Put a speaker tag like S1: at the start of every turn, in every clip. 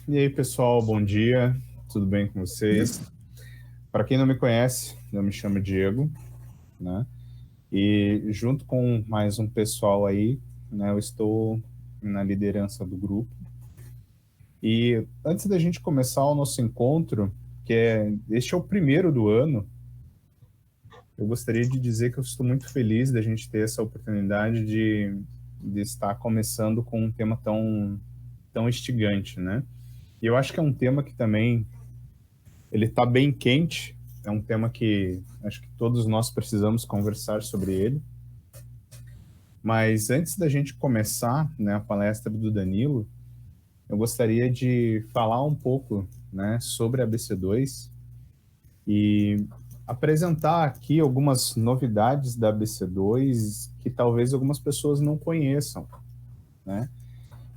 S1: E aí, pessoal, bom dia, tudo bem com vocês? Para quem não me conhece, eu me chamo Diego, né? E junto com mais um pessoal aí, né, eu estou na liderança do grupo. E antes da gente começar o nosso encontro, este é o primeiro do ano, eu gostaria de dizer que eu estou muito feliz da gente ter essa oportunidade de estar começando com um tema tão instigante, né? E eu acho que é um tema que também ele está bem quente, é um tema que acho que todos nós precisamos conversar sobre ele. Mas antes da gente começar, né, a palestra do Danilo, eu gostaria de falar um pouco, né, sobre a BC2 e apresentar aqui algumas novidades da BC2 que talvez algumas pessoas não conheçam, né?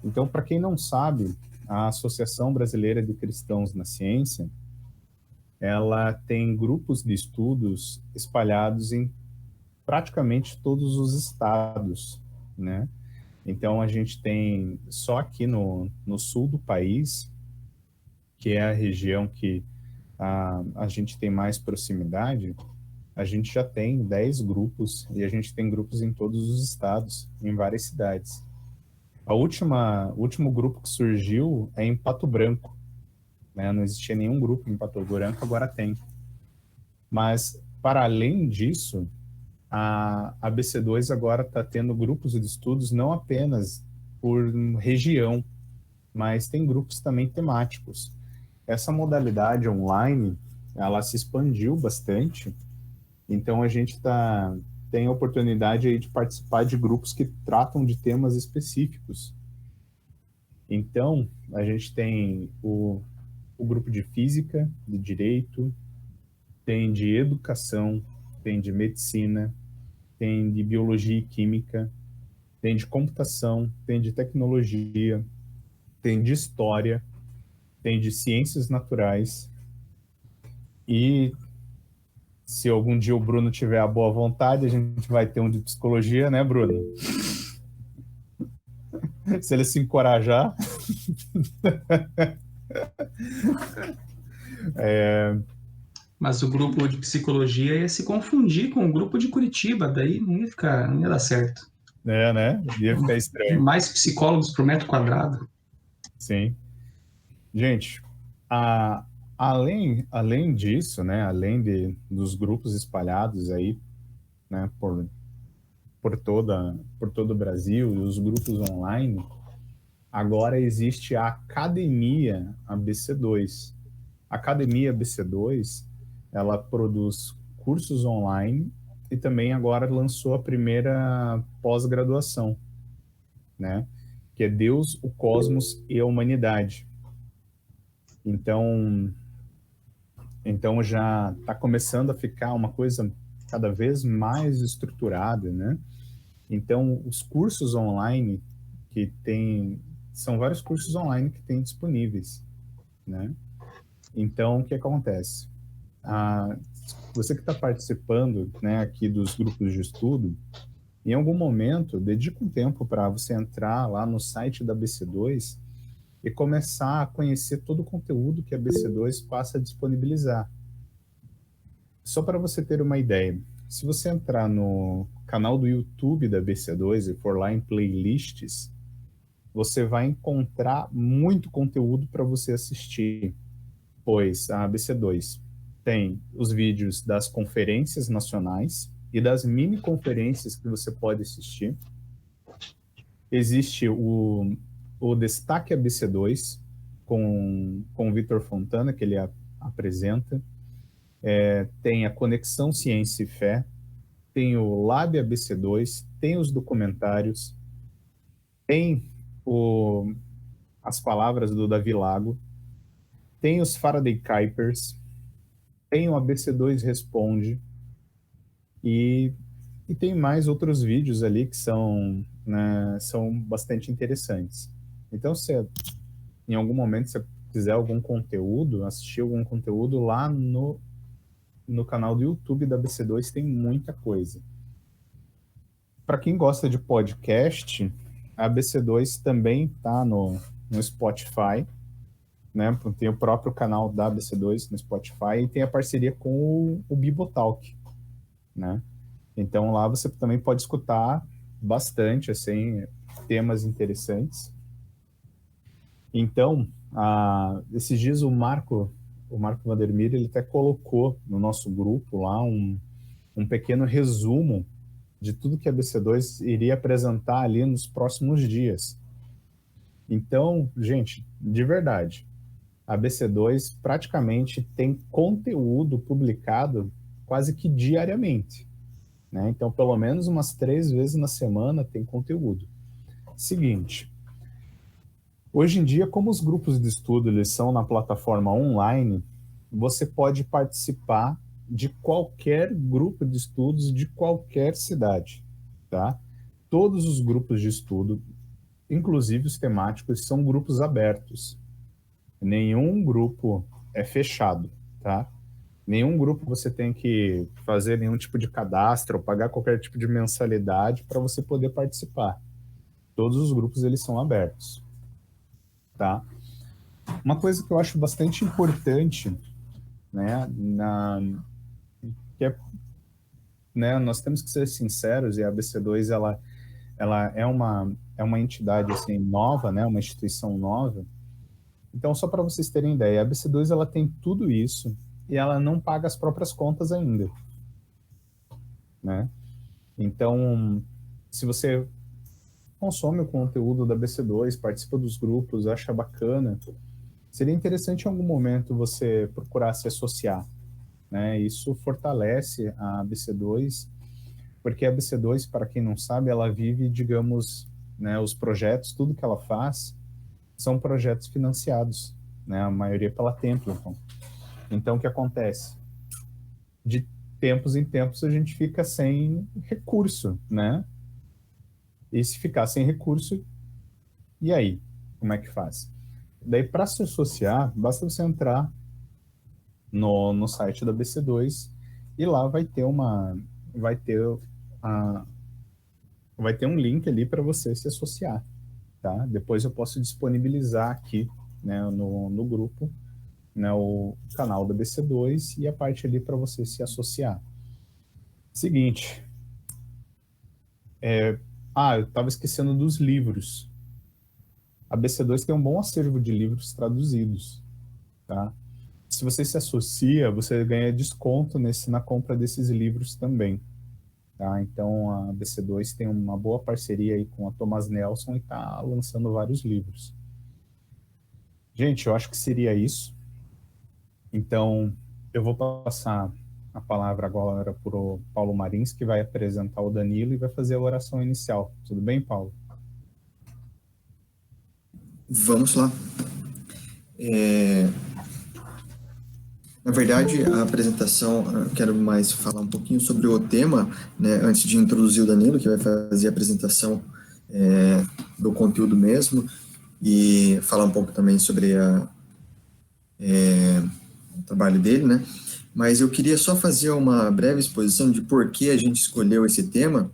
S1: Então, para quem não sabe, a Associação Brasileira de Cristãos na Ciência, ela tem grupos de estudos espalhados em praticamente todos os estados, né? Então, a gente tem só aqui no sul do país, que é a região que a gente tem mais proximidade, a gente já tem 10 grupos e a gente tem grupos em todos os estados, em várias cidades. O último grupo que surgiu é em Pato Branco, né? Não existia nenhum grupo em Pato Branco, agora tem. Mas, para além disso, a BC2 agora está tendo grupos de estudos não apenas por região, mas tem grupos também temáticos. Essa modalidade online, ela se expandiu bastante, então a gente tem a oportunidade aí de participar de grupos que tratam de temas específicos. Então, a gente tem o grupo de física, de direito, tem de educação, tem de medicina, tem de biologia e química, tem de computação, tem de tecnologia, tem de história, tem de ciências naturais. E se algum dia o Bruno tiver a boa vontade, a gente vai ter um de psicologia, né, Bruno? Se ele se encorajar.
S2: Mas o grupo de psicologia ia se confundir com o grupo de Curitiba, daí não ia dar certo.
S1: Né? Ia ficar estranho.
S2: Mais psicólogos por metro quadrado.
S1: Sim. Gente, a, além disso, né, dos grupos espalhados aí, né, por todo o Brasil e os grupos online, agora existe a Academia ABC2. A Academia ABC2, ela produz cursos online e também agora lançou a primeira pós-graduação, né? Que é Deus, o Cosmos e a Humanidade. Então, então já está começando a ficar uma coisa cada vez mais estruturada, né? Então, os cursos online que tem, são vários cursos online que tem disponíveis, né? Então, o que acontece? Ah, você que está participando, né, aqui dos grupos de estudo, em algum momento, dedica um tempo para você entrar lá no site da BC2 e começar a conhecer todo o conteúdo que a BC2 passa a disponibilizar. Só para você ter uma ideia, se você entrar no canal do YouTube da BC2 e for lá em playlists, você vai encontrar muito conteúdo para você assistir, pois a ABC2 tem os vídeos das conferências nacionais e das mini conferências que você pode assistir. Existe o Destaque ABC2 com o Vitor Fontana, que ele apresenta. Tem a Conexão Ciência e Fé, tem o Lab ABC2, tem os documentários, tem o, as palavras do Davi Lago, tem os Faraday Kuipers, tem o ABC2 Responde e tem mais outros vídeos ali que são, né, são bastante interessantes. Então, se em algum momento você quiser algum conteúdo, assistir algum conteúdo lá no canal do YouTube da BC2 tem muita coisa. Para quem gosta de podcast, a BC2 também está no Spotify, né? Tem o próprio canal da ABC2 no Spotify e tem a parceria com o Bibotalk, né? Então lá você também pode escutar bastante, assim, temas interessantes. Então, esses dias o Marco Vandermeer, ele até colocou no nosso grupo lá um pequeno resumo de tudo que a BC2 iria apresentar ali nos próximos dias. Então, gente, de verdade, a BC2 praticamente tem conteúdo publicado quase que diariamente, né? Então, pelo menos umas 3 vezes na semana tem conteúdo. Seguinte, hoje em dia, como os grupos de estudo eles são na plataforma online, você pode participar de qualquer grupo de estudos de qualquer cidade, tá? Todos os grupos de estudo, inclusive os temáticos, são grupos abertos. Nenhum grupo é fechado, tá? Nenhum grupo você tem que fazer nenhum tipo de cadastro ou pagar qualquer tipo de mensalidade para você poder participar. Todos os grupos eles são abertos, tá? Uma coisa que eu acho bastante importante, né, que é, né, nós temos que ser sinceros e a ABC2 ela é uma entidade assim nova, né, uma instituição nova. Então, só para vocês terem ideia, a ABC2 ela tem tudo isso e ela não paga as próprias contas ainda, né? Então, se você consome o conteúdo da ABC2, participa dos grupos, acha bacana, seria interessante em algum momento você procurar se associar, né? Isso fortalece a ABC2, porque a ABC2, para quem não sabe, ela vive, digamos, né, os projetos, tudo que ela faz, são projetos financiados, né? A maioria pela Templeton. Então, o que acontece? De tempos em tempos a gente fica sem recurso, né? E se ficar sem recurso, e aí? Como é que faz? Daí, para se associar, basta você entrar no site da BC2 e lá vai ter a, vai ter um link ali para você se associar, tá? Depois eu posso disponibilizar aqui, né, no grupo, né, o canal da BC2 e a parte ali para você se associar. Seguinte, eu estava esquecendo dos livros. A BC2 tem um bom acervo de livros traduzidos, tá? Se você se associa, você ganha desconto na compra desses livros também, tá? Então, a BC2 tem uma boa parceria aí com a Thomas Nelson e está lançando vários livros. Gente, eu acho que seria isso. Então, eu vou passar a palavra agora para o Paulo Marins, que vai apresentar o Danilo e vai fazer a oração inicial. Tudo bem, Paulo?
S3: Vamos lá. Na verdade, a apresentação, eu quero mais falar um pouquinho sobre o tema, né, antes de introduzir o Danilo, que vai fazer a apresentação do conteúdo mesmo, e falar um pouco também sobre o trabalho dele, né? Mas eu queria só fazer uma breve exposição de por que a gente escolheu esse tema,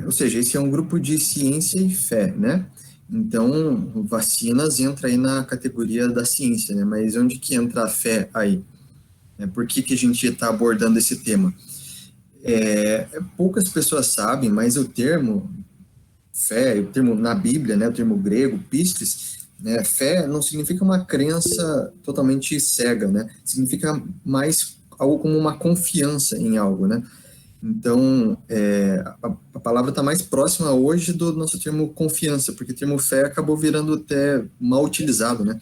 S3: ou seja, esse é um grupo de ciência e fé, né? Então, vacinas entra aí na categoria da ciência, né? Mas onde que entra a fé aí? Por que a gente está abordando esse tema? Poucas pessoas sabem, mas o termo fé, o termo na Bíblia, né? O termo grego, pistis, né? Fé não significa uma crença totalmente cega, né? Significa mais algo como uma confiança em algo, né? Então, a palavra está mais próxima hoje do nosso termo confiança, porque o termo fé acabou virando até mal utilizado, né?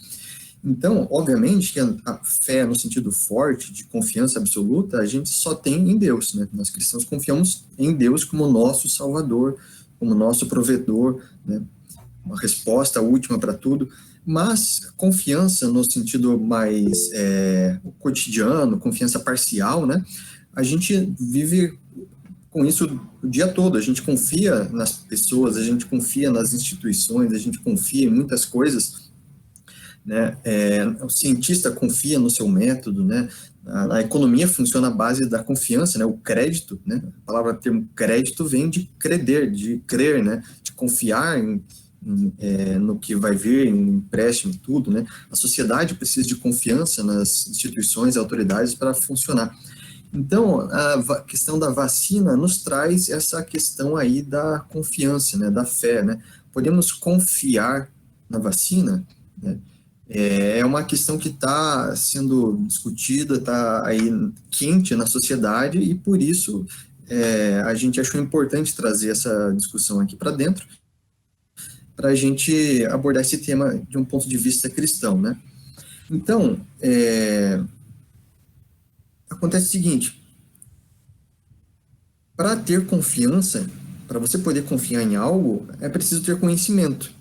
S3: Então, obviamente, que a fé no sentido forte, de confiança absoluta, a gente só tem em Deus, né? Nós cristãos confiamos em Deus como nosso Salvador, como nosso provedor, né? Uma resposta última para tudo, mas confiança no sentido mais cotidiano, confiança parcial, né? A gente vive com isso o dia todo, a gente confia nas pessoas, a gente confia nas instituições, a gente confia em muitas coisas, né? O cientista confia no seu método, né? A economia funciona à base da confiança, né? O crédito, né? A palavra termo crédito vem de creder, de crer, né? De confiar no que vai vir, em empréstimo, tudo, né? A sociedade precisa de confiança nas instituições e autoridades para funcionar. Então, a questão da vacina nos traz essa questão aí da confiança, né, da fé, né? Podemos confiar na vacina, né? É uma questão que está sendo discutida, está aí quente na sociedade, e por isso a gente achou importante trazer essa discussão aqui para dentro, para a gente abordar esse tema de um ponto de vista cristão, né? Então, acontece o seguinte: para ter confiança, para você poder confiar em algo, é preciso ter conhecimento.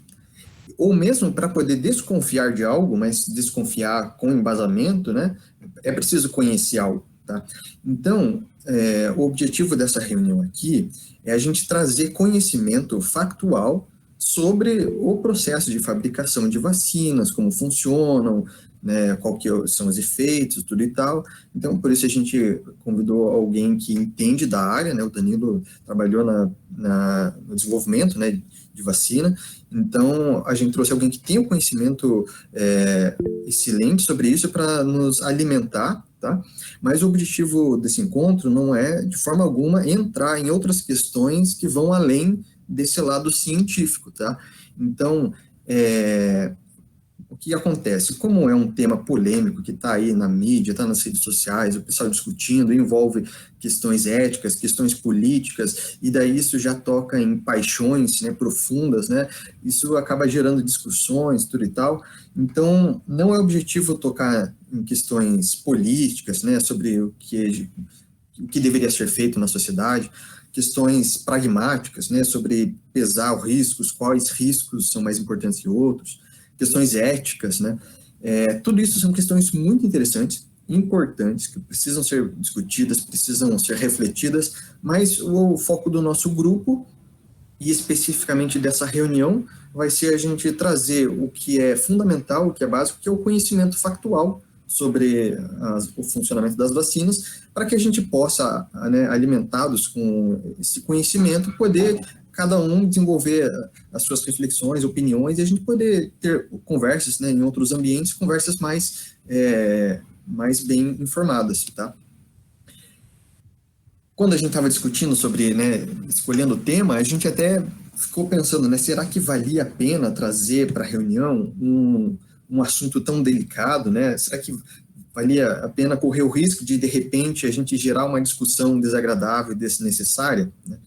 S3: Ou mesmo para poder desconfiar de algo, mas desconfiar com embasamento, né? É preciso conhecer algo, tá? Então, o objetivo dessa reunião aqui é a gente trazer conhecimento factual sobre o processo de fabricação de vacinas, como funcionam, né, qual que são os efeitos, tudo e tal. Então, por isso a gente convidou alguém que entende da área, né? O Danilo trabalhou no desenvolvimento, né, de vacina. Então, a gente trouxe alguém que tem um conhecimento excelente sobre isso para nos alimentar, tá? Mas o objetivo desse encontro não é, de forma alguma, entrar em outras questões que vão além desse lado científico, tá? Então, o que acontece? Como é um tema polêmico que está aí na mídia, está nas redes sociais, o pessoal discutindo, envolve questões éticas, questões políticas, e daí isso já toca em paixões, né, profundas, né? Isso acaba gerando discussões, tudo e tal. Então, não é objetivo tocar em questões políticas, né, sobre o que deveria ser feito na sociedade, questões pragmáticas, né, sobre pesar os riscos, quais riscos são mais importantes que outros, questões éticas, né? Tudo isso são questões muito interessantes, importantes, que precisam ser discutidas, precisam ser refletidas, mas o foco do nosso grupo, e especificamente dessa reunião, vai ser a gente trazer o que é fundamental, o que é básico, que é o conhecimento factual sobre o funcionamento das vacinas, para que a gente possa, né, alimentados com esse conhecimento, poder cada um desenvolver as suas reflexões, opiniões, e a gente poder ter conversas, né, em outros ambientes, conversas mais bem informadas, tá? Quando a gente estava discutindo sobre, né, escolhendo o tema, a gente até ficou pensando, né, será que valia a pena trazer para a reunião um assunto tão delicado, né? Será que valia a pena correr o risco de repente, a gente gerar uma discussão desagradável e desnecessária, né?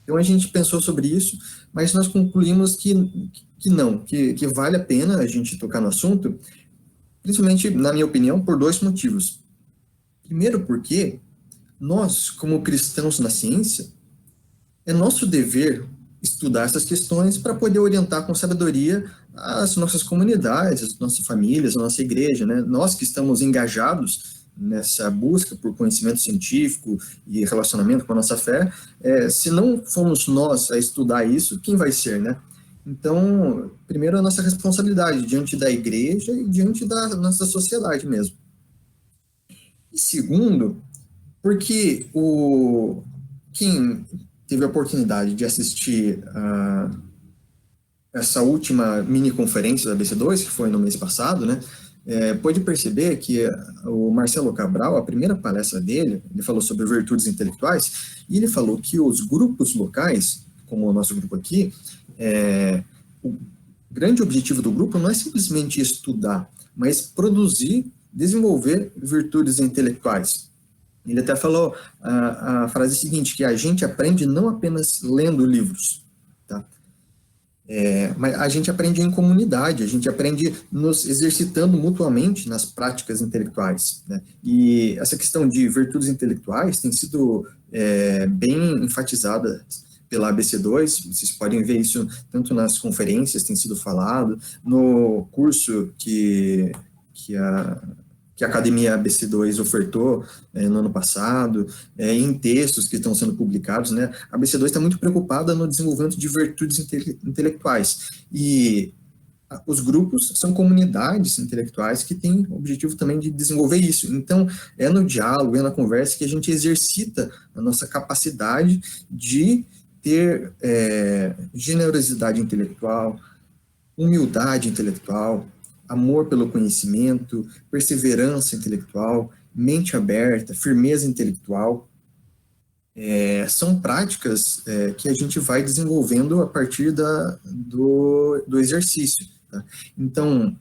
S3: Então, a gente pensou sobre isso, mas nós concluímos que não, que vale a pena a gente tocar no assunto, principalmente, na minha opinião, por dois motivos. Primeiro, porque nós, como cristãos na ciência, é nosso dever estudar essas questões para poder orientar com sabedoria as nossas comunidades, as nossas famílias, a nossa igreja, né? Nós que estamos engajados nessa busca por conhecimento científico e relacionamento com a nossa fé, se não formos nós a estudar isso, quem vai ser, né? Então, primeiro, a nossa responsabilidade diante da igreja e diante da nossa sociedade mesmo. E segundo, porque quem teve a oportunidade de assistir essa última mini conferência da BC2, que foi no mês passado, né? Pode perceber que o Marcelo Cabral, a primeira palestra dele, ele falou sobre virtudes intelectuais, e ele falou que os grupos locais, como o nosso grupo aqui, o grande objetivo do grupo não é simplesmente estudar, mas produzir, desenvolver virtudes intelectuais. Ele até falou a frase seguinte, que a gente aprende não apenas lendo livros, tá? Mas a gente aprende em comunidade, a gente aprende nos exercitando mutuamente nas práticas intelectuais, né? E essa questão de virtudes intelectuais tem sido bem enfatizada pela ABC2, vocês podem ver isso tanto nas conferências, tem sido falado, no curso que a Academia ABC2 ofertou no ano passado, em textos que estão sendo publicados, né? A ABC2 está muito preocupada no desenvolvimento de virtudes intelectuais, e os grupos são comunidades intelectuais que têm o objetivo também de desenvolver isso. Então, é no diálogo, é na conversa que a gente exercita a nossa capacidade de ter generosidade intelectual, humildade intelectual, amor pelo conhecimento, perseverança intelectual, mente aberta, firmeza intelectual. São práticas que a gente vai desenvolvendo a partir do exercício. Tá? Então,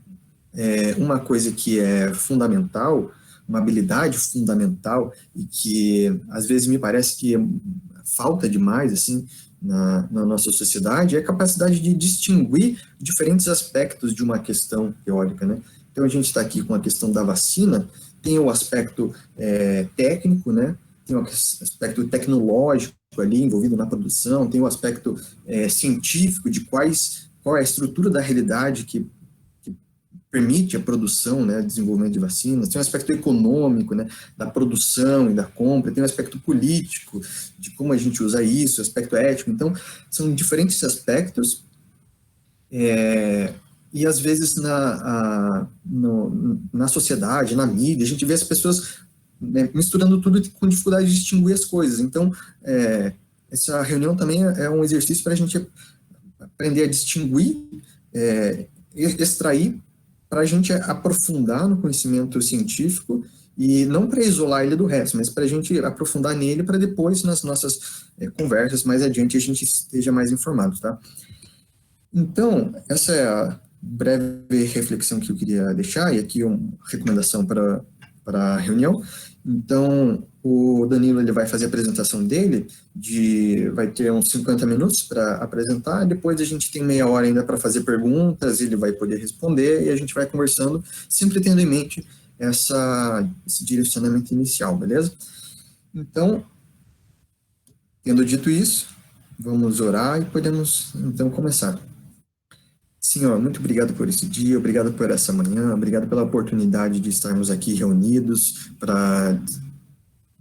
S3: uma coisa que é fundamental, uma habilidade fundamental, e que às vezes me parece que falta demais assim, na nossa sociedade, é a capacidade de distinguir diferentes aspectos de uma questão teórica. Né? Então, a gente está aqui com a questão da vacina, tem o aspecto técnico, né? Tem o aspecto tecnológico ali envolvido na produção, tem o aspecto científico de qual é a estrutura da realidade que permite a produção, né, desenvolvimento de vacinas, tem um aspecto econômico, né, da produção e da compra, tem um aspecto político, de como a gente usa isso, aspecto ético. Então, são diferentes aspectos, e às vezes na sociedade, na mídia, a gente vê as pessoas, né, misturando tudo com dificuldade de distinguir as coisas. Então, essa reunião também é um exercício para a gente aprender a distinguir, extrair, para a gente aprofundar no conhecimento científico, e não para isolar ele do resto, mas para a gente aprofundar nele, para depois, nas nossas conversas mais adiante, a gente esteja mais informado, tá? Então, essa é a breve reflexão que eu queria deixar, e aqui uma recomendação para a reunião. Então, o Danilo ele vai fazer a apresentação dele, vai ter uns 50 minutos para apresentar, depois a gente tem meia hora ainda para fazer perguntas, ele vai poder responder, e a gente vai conversando, sempre tendo em mente esse direcionamento inicial, beleza? Então, tendo dito isso, vamos orar e podemos, então, começar. Senhor, muito obrigado por esse dia, obrigado por essa manhã, obrigado pela oportunidade de estarmos aqui reunidos para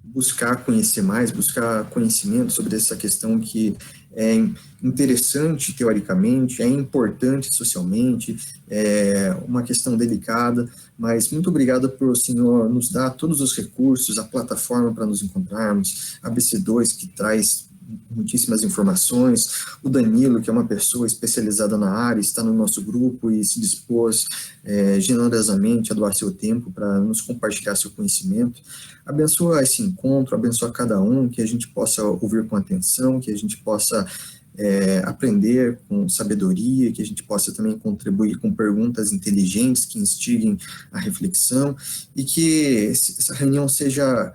S3: buscar conhecer mais, buscar conhecimento sobre essa questão que é interessante teoricamente, é importante socialmente, é uma questão delicada, mas muito obrigado por o Senhor nos dar todos os recursos, a plataforma para nos encontrarmos, a BC2 que traz muitíssimas informações, o Danilo, que é uma pessoa especializada na área, está no nosso grupo e se dispôs generosamente a doar seu tempo para nos compartilhar seu conhecimento. Abençoa esse encontro, abençoa cada um, que a gente possa ouvir com atenção, que a gente possa aprender com sabedoria, que a gente possa também contribuir com perguntas inteligentes que instiguem a reflexão, e que essa reunião seja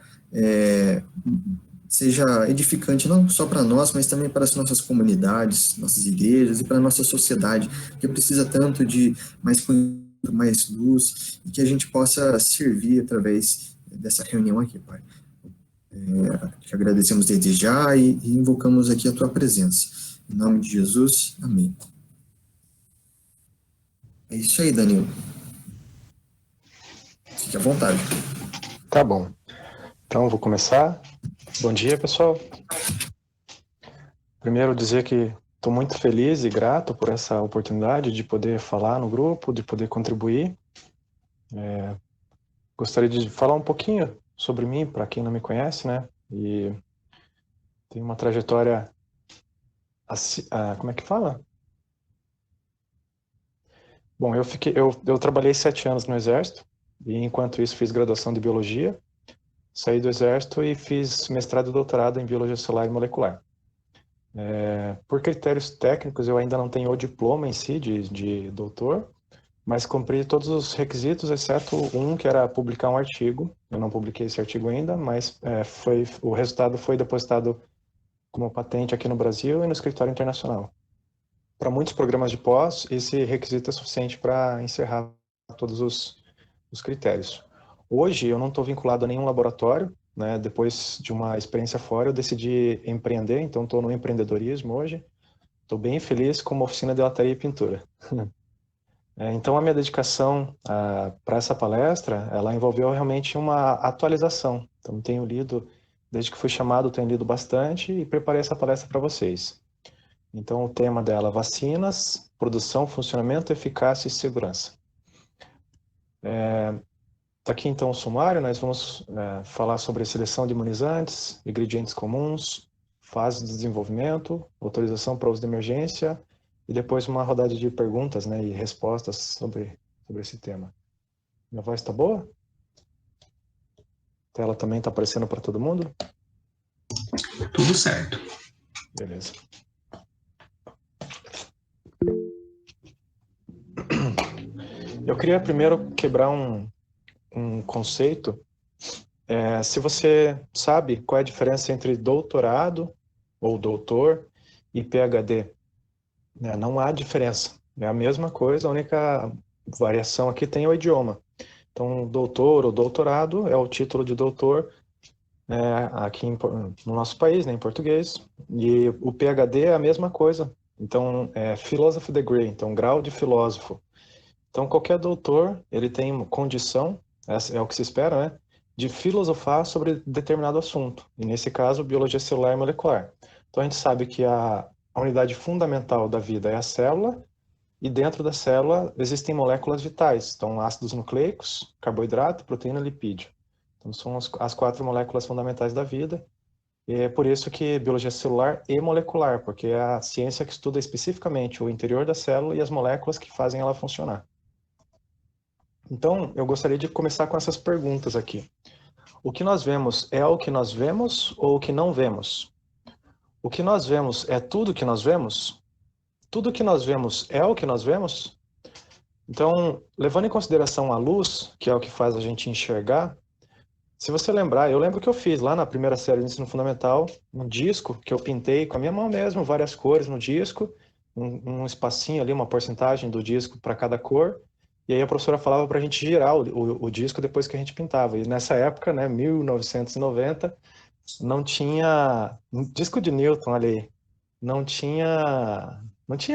S3: edificante não só para nós, mas também para as nossas comunidades, nossas igrejas e para a nossa sociedade, que precisa tanto de mais luz, e que a gente possa servir através dessa reunião aqui, Pai. Te agradecemos desde já e invocamos aqui a Tua presença. Em nome de Jesus, amém. É isso aí, Danilo. Fique à vontade.
S4: Tá bom. Então, vou começar. Bom dia, pessoal. Primeiro, dizer que estou muito feliz e grato por essa oportunidade de poder falar no grupo, de poder contribuir. Gostaria de falar um pouquinho sobre mim, para quem não me conhece, né? E tenho uma trajetória, como é que fala? Bom, eu trabalhei 7 anos no Exército, e enquanto isso fiz graduação de Biologia. Saí do Exército e fiz mestrado e doutorado em Biologia Celular e Molecular. Por critérios técnicos, eu ainda não tenho o diploma em si de doutor, mas cumpri todos os requisitos, exceto um, que era publicar um artigo. Eu não publiquei esse artigo ainda, mas o resultado foi depositado como patente aqui no Brasil e no escritório internacional. Para muitos programas de pós, esse requisito é suficiente para encerrar todos os critérios. Hoje, eu não estou vinculado a nenhum laboratório, né? Depois de uma experiência fora, eu decidi empreender, então estou no empreendedorismo hoje. Estou bem feliz com uma oficina de lataria e pintura. Então, a minha dedicação para essa palestra, ela envolveu realmente uma atualização. Então, tenho lido, desde que fui chamado, tenho lido bastante e preparei essa palestra para vocês. Então, o tema dela, vacinas, produção, funcionamento, eficácia e segurança. Está aqui então o sumário, nós vamos falar sobre seleção de imunizantes, ingredientes comuns, fase de desenvolvimento, autorização para uso de emergência e depois uma rodada de perguntas, né, e respostas sobre esse tema. Minha voz está boa? A tela também está aparecendo para todo mundo?
S2: Tudo certo.
S4: Beleza. Eu queria primeiro quebrar um conceito. Se você sabe qual é a diferença entre doutorado ou doutor e PhD, né? Não há diferença. É a mesma coisa, a única variação aqui tem o idioma. Então, doutor ou doutorado é o título de doutor aqui no nosso país, né, em português. E o PhD é a mesma coisa. Então, é Philosophy Degree, então grau de filósofo. Então, qualquer doutor, ele tem condição, é o que se espera, né, de filosofar sobre determinado assunto. E nesse caso, biologia celular e molecular. Então, a gente sabe que a unidade fundamental da vida é a célula, e dentro da célula existem moléculas vitais. Então, ácidos nucleicos, carboidrato, proteína, lipídio. Então, são as 4 moléculas fundamentais da vida. E é por isso que biologia celular e molecular, porque é a ciência que estuda especificamente o interior da célula e as moléculas que fazem ela funcionar. Então, eu gostaria de começar com essas perguntas aqui. O que nós vemos é o que nós vemos ou o que não vemos? O que nós vemos é tudo que nós vemos? Tudo que nós vemos é o que nós vemos? Então, levando em consideração a luz, que é o que faz a gente enxergar, se você lembrar, eu lembro que eu fiz lá na primeira série de ensino fundamental, um disco que eu pintei com a minha mão mesmo, várias cores no disco, um espacinho ali, uma porcentagem do disco para cada cor, e aí a professora falava para a gente girar o disco depois que a gente pintava. E nessa época, né, 1990, não tinha disco de Newton ali, não tinha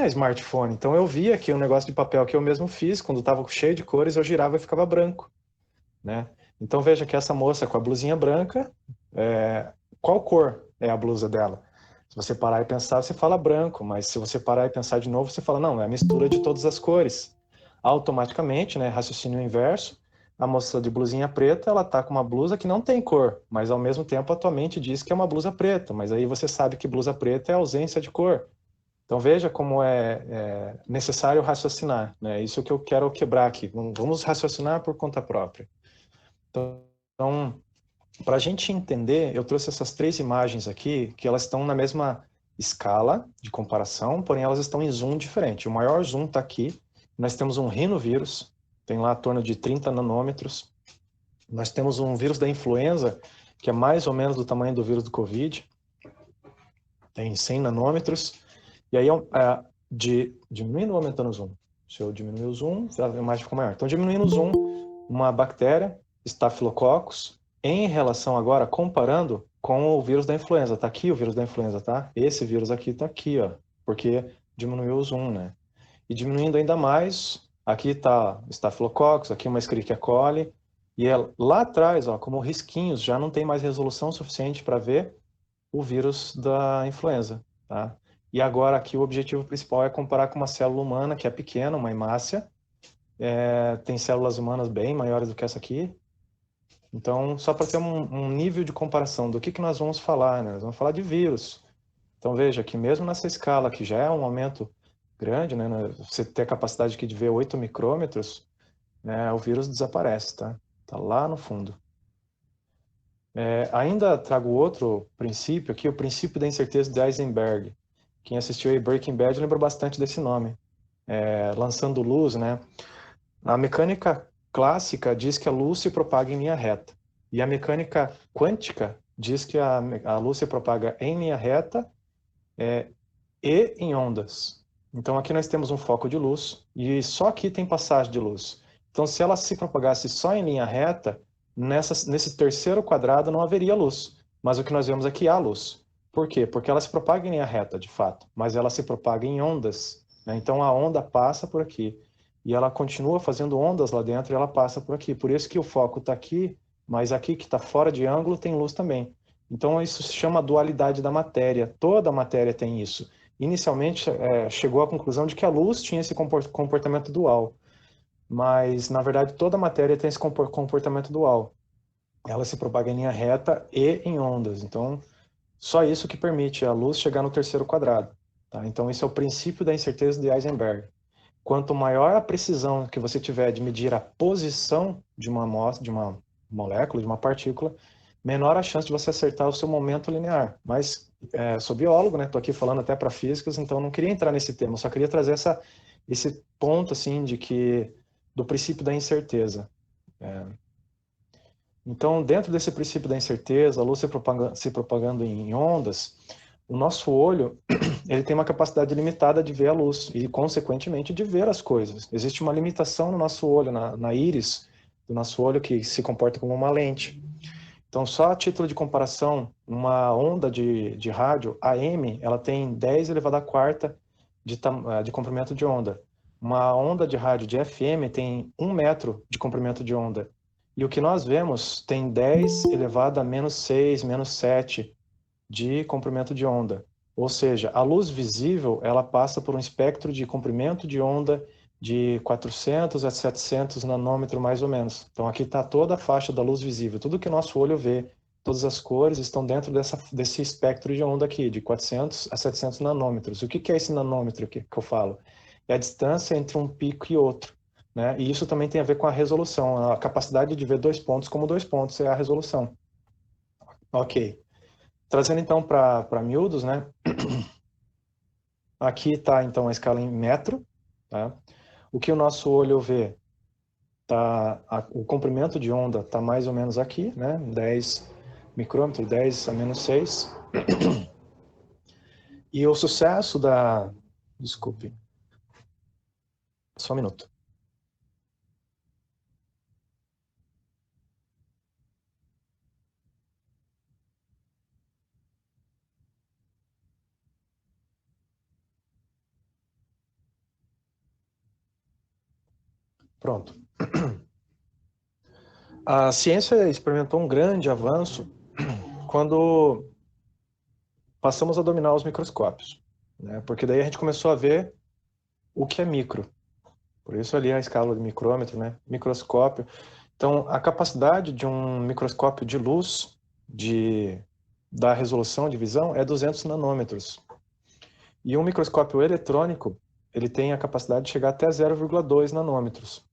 S4: smartphone. Então eu via aqui um negócio de papel que eu mesmo fiz, quando estava cheio de cores, eu girava e ficava branco, né? Então veja que essa moça com a blusinha branca, qual cor é a blusa dela? Se você parar e pensar, você fala branco, mas se você parar e pensar de novo, você fala, não, é a mistura de todas as cores. Automaticamente, né, raciocínio inverso, a moça de blusinha preta, ela tá com uma blusa que não tem cor, mas ao mesmo tempo a tua mente diz que é uma blusa preta, mas aí você sabe que blusa preta é ausência de cor. Então veja como é necessário raciocinar, né? Isso que eu quero quebrar aqui. Vamos raciocinar por conta própria. Então, para a gente entender, eu trouxe essas 3 imagens aqui, que elas estão na mesma escala de comparação, porém elas estão em zoom diferente. O maior zoom está aqui. Nós temos um rinovírus, tem lá em torno de 30 nanômetros. Nós temos um vírus da influenza, que é mais ou menos do tamanho do vírus do Covid, tem 100 nanômetros. E aí, diminuindo ou aumentando o zoom? Se eu diminuir o zoom, a imagem ficou maior. Então, diminuindo o zoom, uma bactéria, Staphylococcus, em relação agora, comparando com o vírus da influenza. Está aqui o vírus da influenza, tá? Esse vírus aqui está aqui, ó, porque diminuiu o zoom, né? E diminuindo ainda mais, aqui está Staphylococcus, aqui uma Escherichia coli, e lá atrás, ó, como risquinhos, já não tem mais resolução suficiente para ver o vírus da influenza, tá? E agora aqui o objetivo principal é comparar com uma célula humana que é pequena, uma hemácia, tem células humanas bem maiores do que essa aqui. Então, só para ter um nível de comparação do que nós vamos falar, né? Nós vamos falar de vírus. Então, veja que mesmo nessa escala, que já é um aumento grande, né? Você ter a capacidade aqui de ver 8 micrômetros, né? O vírus desaparece, tá? Tá lá no fundo. Ainda trago outro princípio aqui, o princípio da incerteza de Heisenberg. Quem assistiu aí Breaking Bad lembra bastante desse nome. Lançando luz, né? A mecânica clássica diz que a luz se propaga em linha reta. E a mecânica quântica diz que a luz se propaga em linha reta e em ondas. Então aqui nós temos um foco de luz e só aqui tem passagem de luz. Então se ela se propagasse só em linha reta, nesse terceiro quadrado não haveria luz. Mas o que nós vemos aqui há luz. Por quê? Porque ela se propaga em linha reta, de fato, mas ela se propaga em ondas, né? Então a onda passa por aqui e ela continua fazendo ondas lá dentro e ela passa por aqui. Por isso que o foco está aqui, mas aqui que está fora de ângulo tem luz também. Então isso se chama dualidade da matéria. Toda a matéria tem isso. Inicialmente chegou à conclusão de que a luz tinha esse comportamento dual, mas na verdade toda a matéria tem esse comportamento dual. Ela se propaga em linha reta e em ondas. Então só isso que permite a luz chegar no terceiro quadrado. Tá? Então, esse é o princípio da incerteza de Heisenberg. Quanto maior a precisão que você tiver de medir a posição de uma amostra, de uma molécula, de uma partícula, menor a chance de você acertar o seu momento linear. Mas sou biólogo, né? Estou aqui falando até para físicos, então não queria entrar nesse tema, só queria trazer esse ponto assim de que do princípio da incerteza. Então, dentro desse princípio da incerteza, a luz se propagando em ondas, o nosso olho ele tem uma capacidade limitada de ver a luz e, consequentemente, de ver as coisas. Existe uma limitação no nosso olho, na íris do nosso olho, que se comporta como uma lente. Então, só a título de comparação, uma onda de rádio AM, ela tem 10 elevado à quarta de comprimento de onda. Uma onda de rádio de FM tem 1 metro de comprimento de onda. E o que nós vemos tem 10 elevado a menos 6, menos 7 de comprimento de onda. Ou seja, a luz visível, ela passa por um espectro de comprimento de onda de 400 a 700 nanômetros, mais ou menos. Então, aqui está toda a faixa da luz visível. Tudo que o nosso olho vê, todas as cores, estão dentro desse espectro de onda aqui, de 400 a 700 nanômetros. O que é esse nanômetro que eu falo? É a distância entre um pico e outro. Né? E isso também tem a ver com a resolução. A capacidade de ver 2 pontos como 2 pontos é a resolução. Ok. Trazendo então para miúdos, né? Aqui está então a escala em metro. Tá? O que o nosso olho vê, o comprimento de onda está mais ou menos aqui, né? 10 micrômetros, 10 a menos 6. E o sucesso da... Desculpe. Só um minuto. Pronto. A ciência experimentou um grande avanço quando passamos a dominar os microscópios, né? Porque daí a gente começou a ver o que é micro. Por isso ali a escala de micrômetro, né? Microscópio. Então, a capacidade de um microscópio de luz, da resolução de visão, é 200 nanômetros. E um microscópio eletrônico, ele tem a capacidade de chegar até 0,2 nanômetros.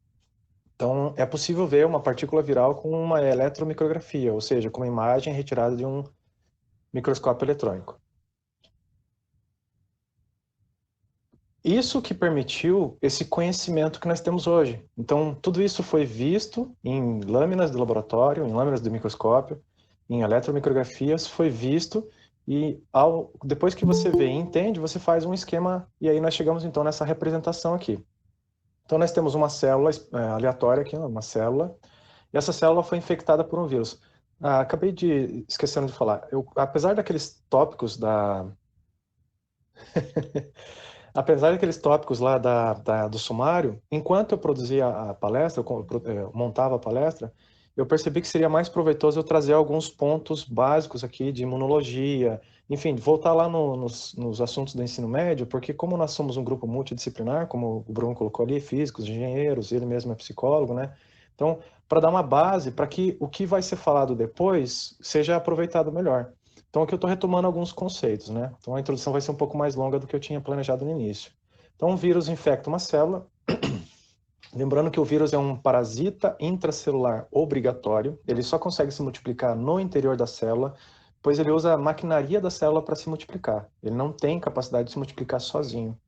S4: Então, é possível ver uma partícula viral com uma eletromicrografia, ou seja, com uma imagem retirada de um microscópio eletrônico. Isso que permitiu esse conhecimento que nós temos hoje. Então, tudo isso foi visto em lâminas de laboratório, em lâminas de microscópio, em eletromicrografias, foi visto e depois que você vê e entende, você faz um esquema e aí nós chegamos então nessa representação aqui. Então, nós temos uma célula aleatória aqui, uma célula, e essa célula foi infectada por um vírus. Acabei esquecendo de falar. Apesar daqueles tópicos apesar daqueles tópicos lá do sumário, enquanto eu produzia a palestra, eu montava a palestra, eu percebi que seria mais proveitoso eu trazer alguns pontos básicos aqui de imunologia, enfim, voltar lá nos assuntos do ensino médio, porque como nós somos um grupo multidisciplinar, como o Bruno colocou ali, físicos, engenheiros, ele mesmo é psicólogo, né? Então, para dar uma base para que o que vai ser falado depois seja aproveitado melhor. Então, aqui eu estou retomando alguns conceitos, né? Então, a introdução vai ser um pouco mais longa do que eu tinha planejado no início. Então, um vírus infecta uma célula. Lembrando que o vírus é um parasita intracelular obrigatório. Ele só consegue se multiplicar no interior da célula, pois ele usa a maquinaria da célula para se multiplicar. Ele não tem capacidade de se multiplicar sozinho.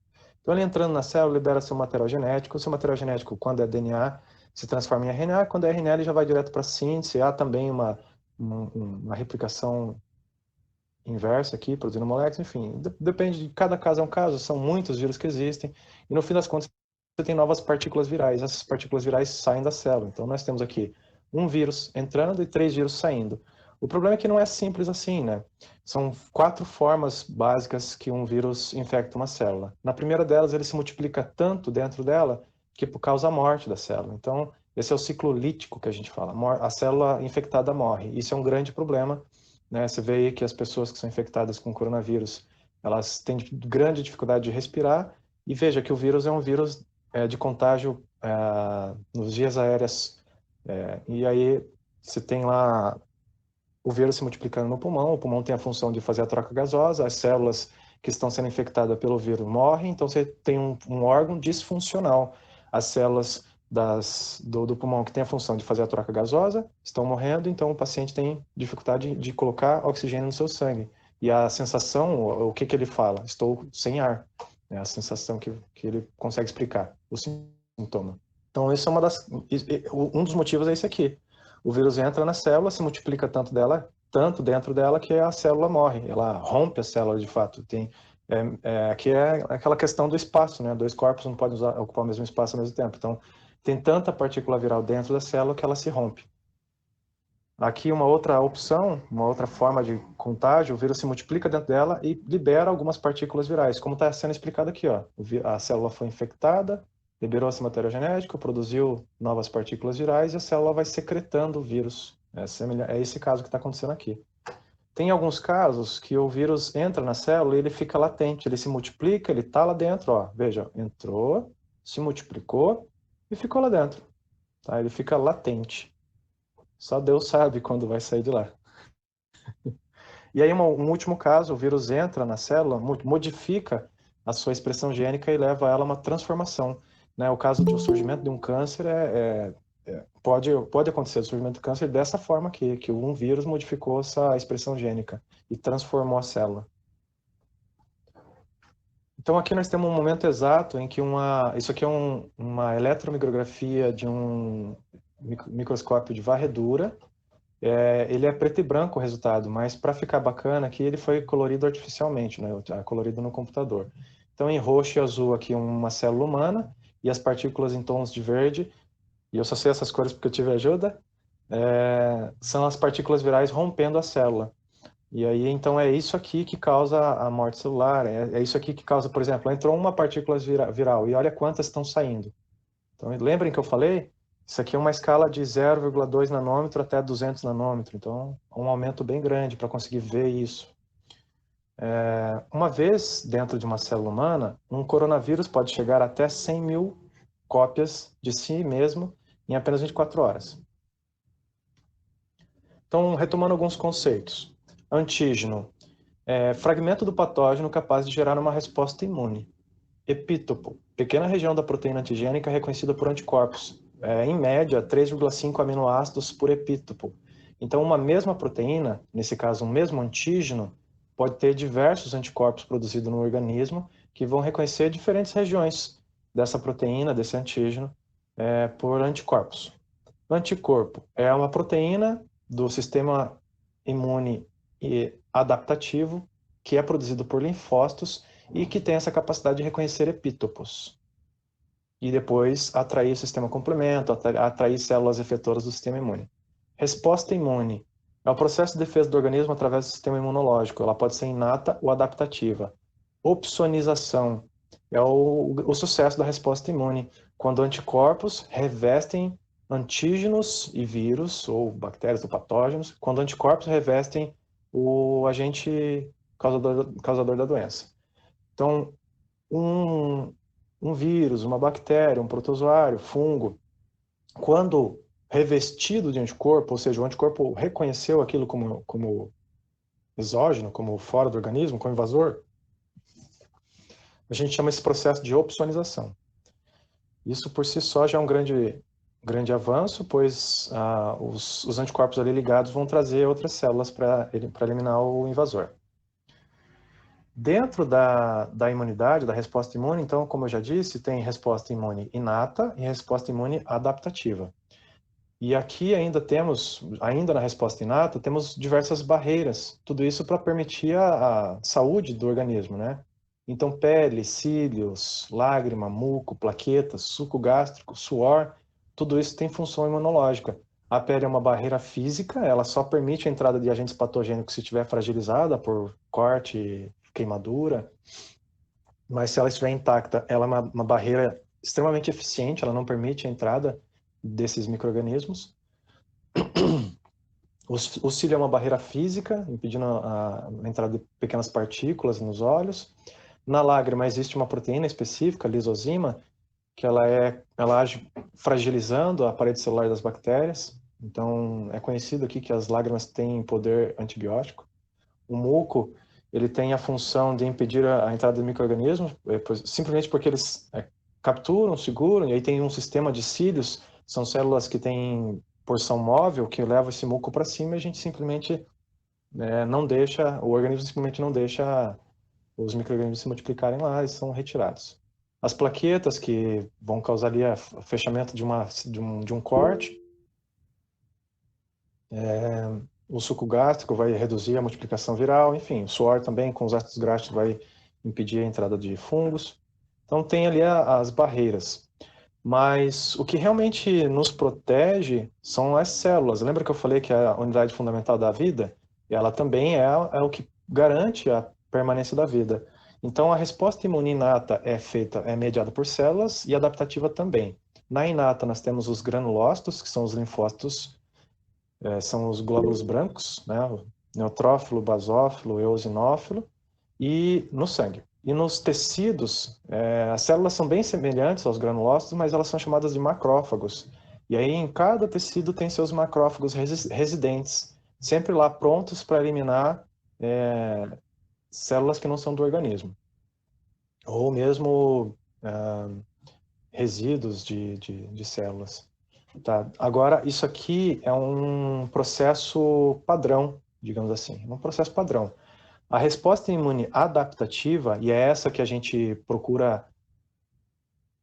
S4: Então, ele entrando na célula, libera seu material genético. O seu material genético, quando é DNA, se transforma em RNA. Quando é RNA, ele já vai direto para a síntese. Há também uma replicação inversa aqui, produzindo moléculas, enfim, depende de cada caso é um caso, são muitos vírus que existem, e no fim das contas você tem novas partículas virais, essas partículas virais saem da célula, então nós temos aqui um vírus entrando e 3 vírus saindo. O problema é que não é simples assim, né? São 4 formas básicas que um vírus infecta uma célula. Na primeira delas, ele se multiplica tanto dentro dela que causa a morte da célula. Então, esse é o ciclo lítico que a gente fala, a célula infectada morre, isso é um grande problema. Né, você vê aí que as pessoas que são infectadas com coronavírus, elas têm grande dificuldade de respirar, e veja que o vírus é um vírus de contágio nos vias aéreas, e aí você tem lá o vírus se multiplicando no pulmão, o pulmão tem a função de fazer a troca gasosa, as células que estão sendo infectadas pelo vírus morrem, então você tem um órgão disfuncional. As células do pulmão que tem a função de fazer a troca gasosa estão morrendo, então o paciente tem dificuldade de colocar oxigênio no seu sangue. E a sensação, o que ele fala? Estou sem ar. É a sensação que ele consegue explicar, o sintoma. Então, isso é um dos motivos é esse aqui. O vírus entra na célula, se multiplica tanto dentro dela, que a célula morre. Ela rompe a célula, de fato. Aqui é aquela questão do espaço, né? Dois corpos não podem ocupar o mesmo espaço ao mesmo tempo. Então, tem tanta partícula viral dentro da célula que ela se rompe. Aqui uma outra opção, uma outra forma de contágio, o vírus se multiplica dentro dela e libera algumas partículas virais, como está sendo explicado aqui, ó. A célula foi infectada, liberou essa matéria genética, produziu novas partículas virais e a célula vai secretando o vírus. É esse caso que está acontecendo aqui. Tem alguns casos que o vírus entra na célula e ele fica latente, ele se multiplica, ele está lá dentro, ó. Veja, entrou, se multiplicou e ficou lá dentro. Tá? Ele fica latente. Só Deus sabe quando vai sair de lá. E aí, um último caso, o vírus entra na célula, modifica a sua expressão gênica e leva ela a uma transformação. Né? O caso do surgimento de um câncer pode acontecer o surgimento do câncer dessa forma aqui, que um vírus modificou essa expressão gênica e transformou a célula. Então, aqui nós temos um momento exato em que isso aqui é uma eletromicrografia de um microscópio de varredura. Ele é preto e branco o resultado, mas para ficar bacana aqui ele foi colorido artificialmente, né? Colorido no computador. Então em roxo e azul aqui uma célula humana e as partículas em tons de verde, e eu só sei essas cores porque eu tive ajuda, são as partículas virais rompendo a célula. E aí então é isso aqui que causa a morte celular, é isso aqui que causa, por exemplo, entrou uma partícula viral e olha quantas estão saindo. Então lembrem que eu falei? Isso aqui é uma escala de 0,2 nanômetro até 200 nanômetros, então é um aumento bem grande para conseguir ver isso. Uma vez dentro de uma célula humana, um coronavírus pode chegar até 100 mil cópias de si mesmo em apenas 24 horas. Então, retomando alguns conceitos. Antígeno, fragmento do patógeno capaz de gerar uma resposta imune. Epítopo, pequena região da proteína antigênica reconhecida por anticorpos. Em média, 3,5 aminoácidos por epítopo. Então, uma mesma proteína, nesse caso um mesmo antígeno, pode ter diversos anticorpos produzidos no organismo que vão reconhecer diferentes regiões dessa proteína, desse antígeno, por anticorpos. Anticorpo é uma proteína do sistema imune e adaptativo que é produzido por linfócitos e que tem essa capacidade de reconhecer epítopos. E depois atrair o sistema complemento, atrair células efetoras do sistema imune. Resposta imune é o processo de defesa do organismo através do sistema imunológico. Ela pode ser inata ou adaptativa. Opsonização é o sucesso da resposta imune, quando anticorpos revestem antígenos e vírus, ou bactérias ou patógenos, quando anticorpos revestem o agente causador da doença. Então, um vírus, uma bactéria, um protozoário, fungo, quando revestido de anticorpo, ou seja, o anticorpo reconheceu aquilo como exógeno, como fora do organismo, como invasor, a gente chama esse processo de opsonização. Isso por si só já é um grande avanço, pois os anticorpos ali ligados vão trazer outras células para eliminar o invasor. Dentro da imunidade, da resposta imune, então, como eu já disse, tem resposta imune inata e resposta imune adaptativa. E aqui ainda na resposta inata, temos diversas barreiras, tudo isso para permitir a saúde do organismo, né? Então, pele, cílios, lágrima, muco, plaquetas, suco gástrico, suor, tudo isso tem função imunológica. A pele é uma barreira física, ela só permite a entrada de agentes patogênicos se estiver fragilizada por corte, queimadura, mas se ela estiver intacta, ela é uma barreira extremamente eficiente, ela não permite a entrada desses micro-organismos. O cílio é uma barreira física, impedindo a entrada de pequenas partículas nos olhos. Na lágrima existe uma proteína específica, a lisozima, que ela age fragilizando a parede celular das bactérias. Então, é conhecido aqui que as lágrimas têm poder antibiótico. O muco, ele tem a função de impedir a entrada de micro-organismos, simplesmente porque eles capturam, seguram, e aí tem um sistema de cílios, são células que têm porção móvel, que leva esse muco para cima, e a gente simplesmente não deixa, o organismo simplesmente não deixa os micro-organismos se multiplicarem lá, eles são retirados. As plaquetas, que vão causar ali o fechamento de um corte, o suco gástrico vai reduzir a multiplicação viral, enfim, o suor também com os ácidos graxos vai impedir a entrada de fungos. Então tem ali as barreiras. Mas o que realmente nos protege são as células. Lembra que eu falei que é a unidade fundamental da vida? E ela também é o que garante a permanência da vida. Então a resposta imune inata é mediada por células e adaptativa também. Na inata nós temos os granulócitos, que são os linfócitos, são os glóbulos brancos, né? O neutrófilo, basófilo, eosinófilo, e no sangue. E nos tecidos, as células são bem semelhantes aos granulócitos, mas elas são chamadas de macrófagos. E aí em cada tecido tem seus macrófagos residentes, sempre lá prontos para eliminar células que não são do organismo. Ou mesmo resíduos de células. Tá. Agora, isso aqui é um processo padrão, digamos assim, um processo padrão. A resposta imune adaptativa, e é essa que a gente procura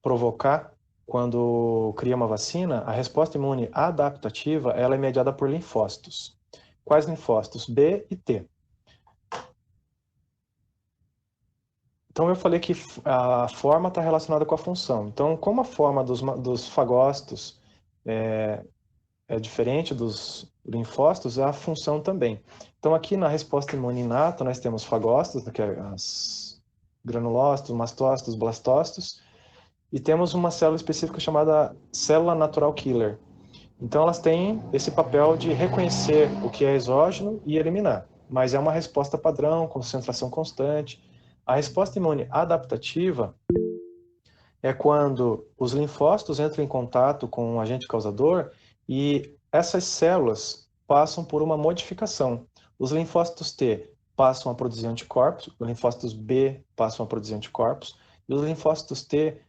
S4: provocar quando cria uma vacina, a resposta imune adaptativa, ela é mediada por linfócitos. Quais linfócitos? B e T. Então, eu falei que a forma está relacionada com a função. Então, como a forma dos fagócitos é diferente dos linfócitos, a função também. Então, aqui na resposta imune inata, nós temos fagócitos, que é as granulócitos, mastócitos, blastócitos, e temos uma célula específica chamada célula natural killer. Então, elas têm esse papel de reconhecer o que é exógeno e eliminar, mas é uma resposta padrão, concentração constante. A resposta imune adaptativa é quando os linfócitos entram em contato com um agente causador e essas células passam por uma modificação. Os linfócitos T passam a produzir anticorpos, os linfócitos B passam a produzir anticorpos, e os linfócitos T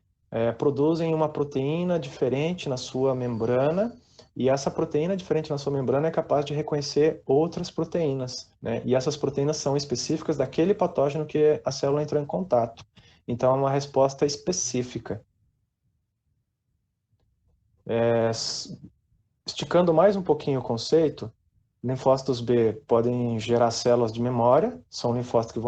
S4: produzem uma proteína diferente na sua membrana, e essa proteína diferente na sua membrana é capaz de reconhecer outras proteínas, né? E essas proteínas são específicas daquele patógeno que a célula entrou em contato. Então, é uma resposta específica. Esticando mais um pouquinho o conceito, linfócitos B podem gerar células de memória, são linfócitos que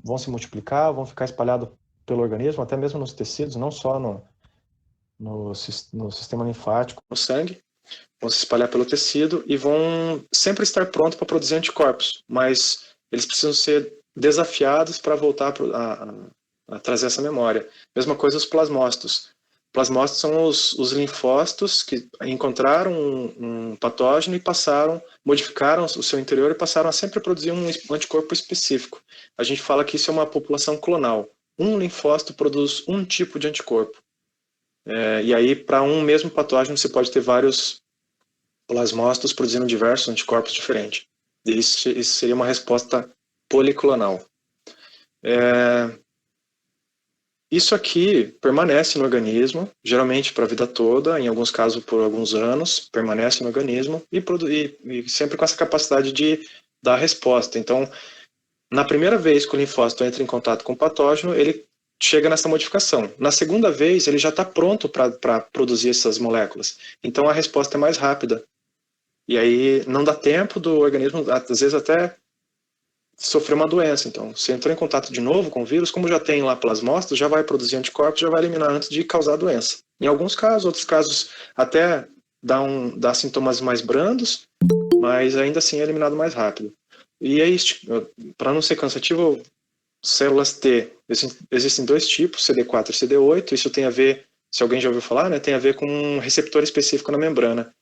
S4: vão se multiplicar, vão ficar espalhados pelo organismo, até mesmo nos tecidos, não só no sistema linfático, no sangue, vão se espalhar pelo tecido e vão sempre estar prontos para produzir anticorpos, mas eles precisam ser desafiados para voltar a trazer essa memória. Mesma coisa os plasmócitos. Plasmócitos são os linfócitos que encontraram um patógeno e modificaram o seu interior e passaram a sempre produzir um anticorpo específico. A gente fala que isso é uma população clonal. Um linfócito produz um tipo de anticorpo. E aí, para um mesmo patógeno, você pode ter vários plasmócitos produzindo diversos anticorpos diferentes. Isso seria uma resposta policlonal. Isso aqui permanece no organismo, geralmente para a vida toda, em alguns casos por alguns anos, permanece no organismo e sempre com essa capacidade de dar resposta. Então, na primeira vez que o linfócito entra em contato com o patógeno, ele chega nessa modificação. Na segunda vez, ele já está pronto para produzir essas moléculas. Então, a resposta é mais rápida. E aí, não dá tempo do organismo, às vezes até sofrer uma doença. Então, se entrou em contato de novo com o vírus, como já tem lá plasmócitos, já vai produzir anticorpos, já vai eliminar antes de causar a doença. Em alguns casos, outros casos até dá sintomas mais brandos, mas ainda assim é eliminado mais rápido. E aí, para não ser cansativo, células T, existem dois tipos, CD4 e CD8, isso tem a ver, se alguém já ouviu falar, né, tem a ver com um receptor específico na membrana.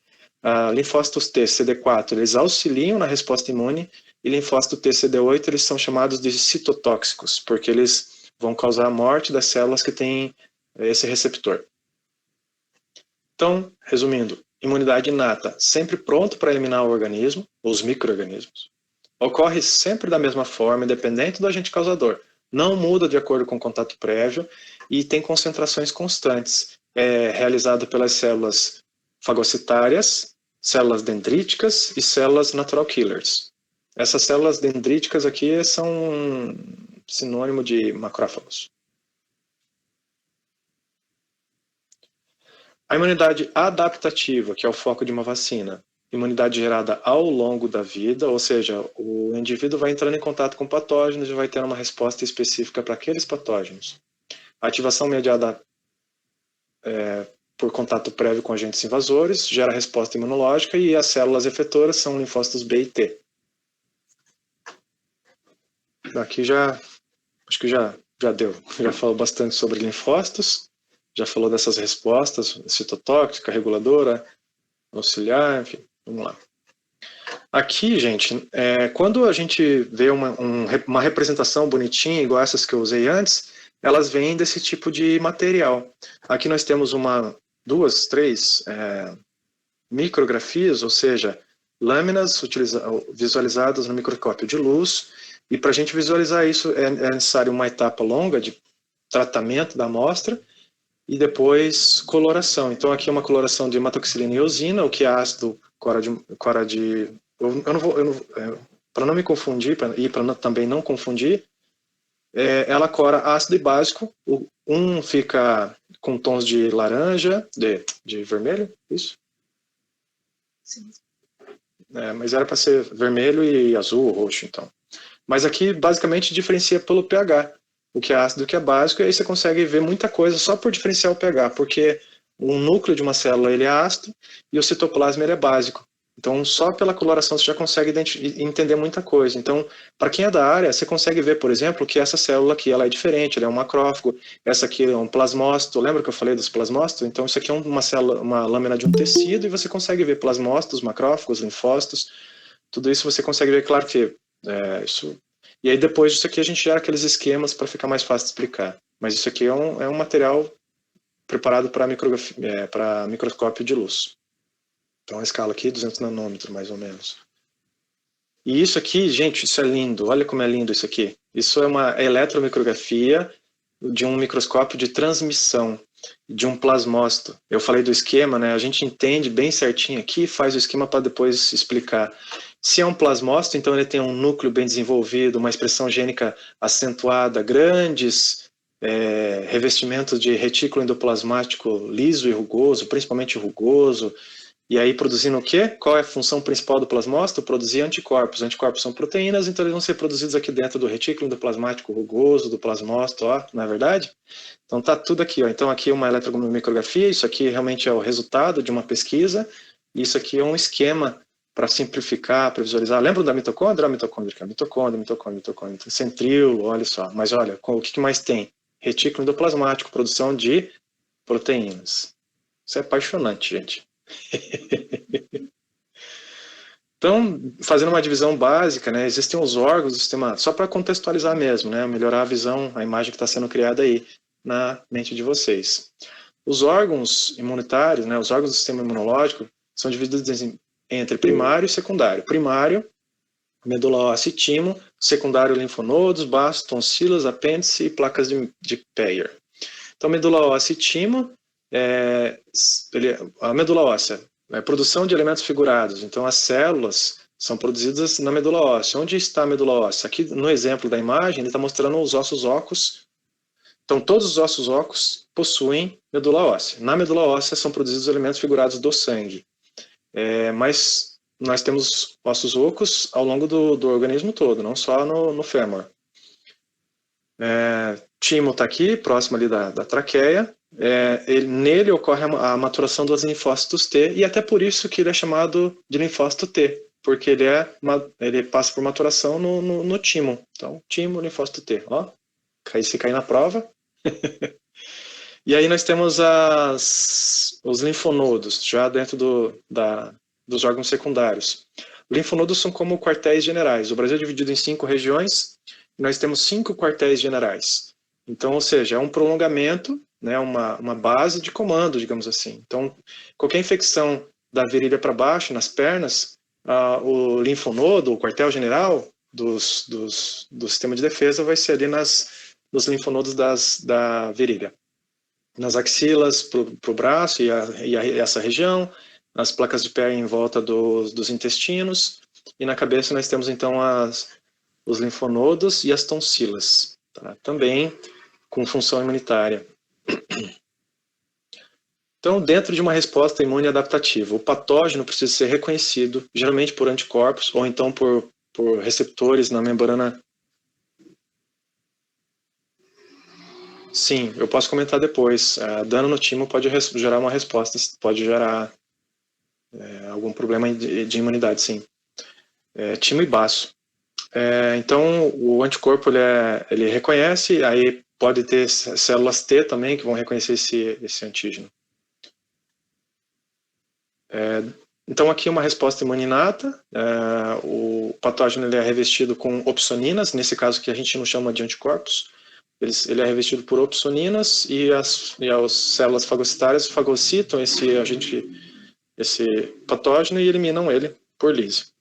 S4: Linfócitos T, CD4, eles auxiliam na resposta imune, e linfócito T, CD8, eles são chamados de citotóxicos, porque eles vão causar a morte das células que têm esse receptor. Então, resumindo, imunidade inata, sempre pronto para eliminar o organismo, os micro-organismos. Ocorre sempre da mesma forma, independente do agente causador. Não muda de acordo com o contato prévio e tem concentrações constantes. É realizado pelas células fagocitárias, células dendríticas e células natural killers. Essas células dendríticas aqui são sinônimo de macrófagos. A imunidade adaptativa, que é o foco de uma vacina, imunidade gerada ao longo da vida, ou seja, o indivíduo vai entrando em contato com patógenos e vai ter uma resposta específica para aqueles patógenos. A ativação mediada por contato prévio com agentes invasores gera resposta imunológica e as células efetoras são linfócitos B e T. Aqui acho que já deu, já falou bastante sobre linfócitos, já falou dessas respostas, citotóxica, reguladora, auxiliar, enfim, vamos lá. Aqui, gente, quando a gente vê uma representação bonitinha, igual essas que eu usei antes, elas vêm desse tipo de material. Aqui nós temos duas, três micrografias, ou seja, lâminas visualizadas no microscópio de luz, e para a gente visualizar isso é necessário uma etapa longa de tratamento da amostra e depois coloração. Então aqui é uma coloração de hematoxilina e eosina, o que é ácido para não me confundir e para também não confundir, ela cora ácido e básico. Um fica com tons de laranja, de vermelho, isso? Sim. Mas era para ser vermelho e azul, roxo, então. Mas aqui, basicamente, diferencia pelo pH, o que é ácido e o que é básico, e aí você consegue ver muita coisa só por diferenciar o pH, porque o núcleo de uma célula ele é ácido e o citoplasma ele é básico. Então, só pela coloração você já consegue entender muita coisa. Então, para quem é da área, você consegue ver, por exemplo, que essa célula aqui ela é diferente, ela é um macrófago, essa aqui é um plasmócito. Lembra que eu falei dos plasmócitos? Então, isso aqui é uma lâmina de um tecido e você consegue ver plasmócitos, macrófagos, linfócitos. Tudo isso você consegue ver, claro que isso. E aí depois disso aqui a gente gera aqueles esquemas para ficar mais fácil de explicar. Mas isso aqui é um material preparado para microscópio de luz. Então a escala aqui 200 nanômetros mais ou menos. E isso aqui, gente, isso é lindo. Olha como é lindo isso aqui. Isso é uma eletromicrografia de um microscópio de transmissão de um plasmócito. Eu falei do esquema, né? A gente entende bem certinho aqui, faz o esquema para depois explicar. Se é um plasmócito, então ele tem um núcleo bem desenvolvido, uma expressão gênica acentuada, grandes revestimentos de retículo endoplasmático liso e rugoso, principalmente rugoso, e aí produzindo o quê? Qual é a função principal do plasmócito? Produzir anticorpos. Anticorpos são proteínas, então eles vão ser produzidos aqui dentro do retículo endoplasmático rugoso, do plasmócito, ó, não é verdade? Então tá tudo aqui, ó. Então aqui uma eletromicrografia, isso aqui realmente é o resultado de uma pesquisa, e isso aqui é um esquema para simplificar, para visualizar. Lembram da mitocôndria? A mitocôndria, centríolo, olha só. Mas olha, o que mais tem? Retículo endoplasmático, produção de proteínas. Isso é apaixonante, gente. Então, fazendo uma divisão básica, né, existem os órgãos do sistema, só para contextualizar mesmo, né, melhorar a visão, a imagem que está sendo criada aí na mente de vocês. Os órgãos imunitários, né, os órgãos do sistema imunológico, são divididos entre primário e secundário. Primário, medula óssea e timo, secundário, linfonodos, baço, tonsilas, apêndice e placas de Peyer. Então, medula óssea e timo, a medula óssea é produção de elementos figurados, então as células são produzidas na medula óssea. Onde está a medula óssea? Aqui no exemplo da imagem ele está mostrando os ossos ocos. Então todos os ossos ocos possuem medula óssea. Na medula óssea são produzidos elementos figurados do sangue, mas nós temos ossos ocos ao longo do organismo todo, não só no fêmur. Timo está aqui, próximo ali da traqueia. Nele ocorre a maturação dos linfócitos T, e até por isso que ele é chamado de linfócito T, porque ele passa por maturação no timo. Então, timo, linfócito T. Ó, se cair na prova. E aí nós temos os linfonodos, já dentro dos órgãos secundários. Linfonodos são como quartéis generais. O Brasil é dividido em 5 regiões, e nós temos 5 quartéis generais. Então, ou seja, é um prolongamento, né, uma base de comando, digamos assim. Então, qualquer infecção da virilha para baixo, nas pernas, o linfonodo, o quartel-general do sistema de defesa vai ser ali nos linfonodos da virilha. Nas axilas, para o braço e essa região, as placas de pé em volta dos intestinos, e na cabeça nós temos então os linfonodos e as tonsilas, tá? Também com função imunitária. Então, dentro de uma resposta imune adaptativa, o patógeno precisa ser reconhecido, geralmente por anticorpos, ou então por receptores na membrana. Sim, eu posso comentar depois. Dano no timo pode gerar uma resposta, pode gerar algum problema de imunidade, sim. Timo e baço. Então, o anticorpo ele reconhece, aí pode ter células T também que vão reconhecer esse antígeno. Então, aqui uma resposta imune inata. O patógeno ele é revestido com opsoninas, nesse caso que a gente não chama de anticorpos. Ele é revestido por opsoninas e as células fagocitárias fagocitam esse patógeno e eliminam ele por lise.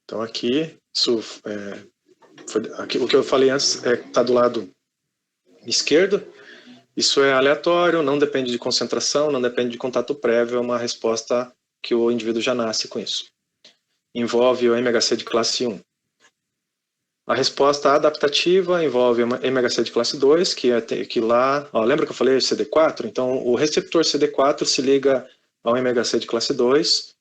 S4: Então, aqui, o que eu falei antes está do lado esquerdo. Isso é aleatório, não depende de concentração, não depende de contato prévio, é uma resposta que o indivíduo já nasce com isso. Envolve o MHC de classe 1. A resposta adaptativa envolve o MHC de classe 2, que lá... lembra que eu falei CD4? Então, o receptor CD4 se liga ao MHC de classe 2.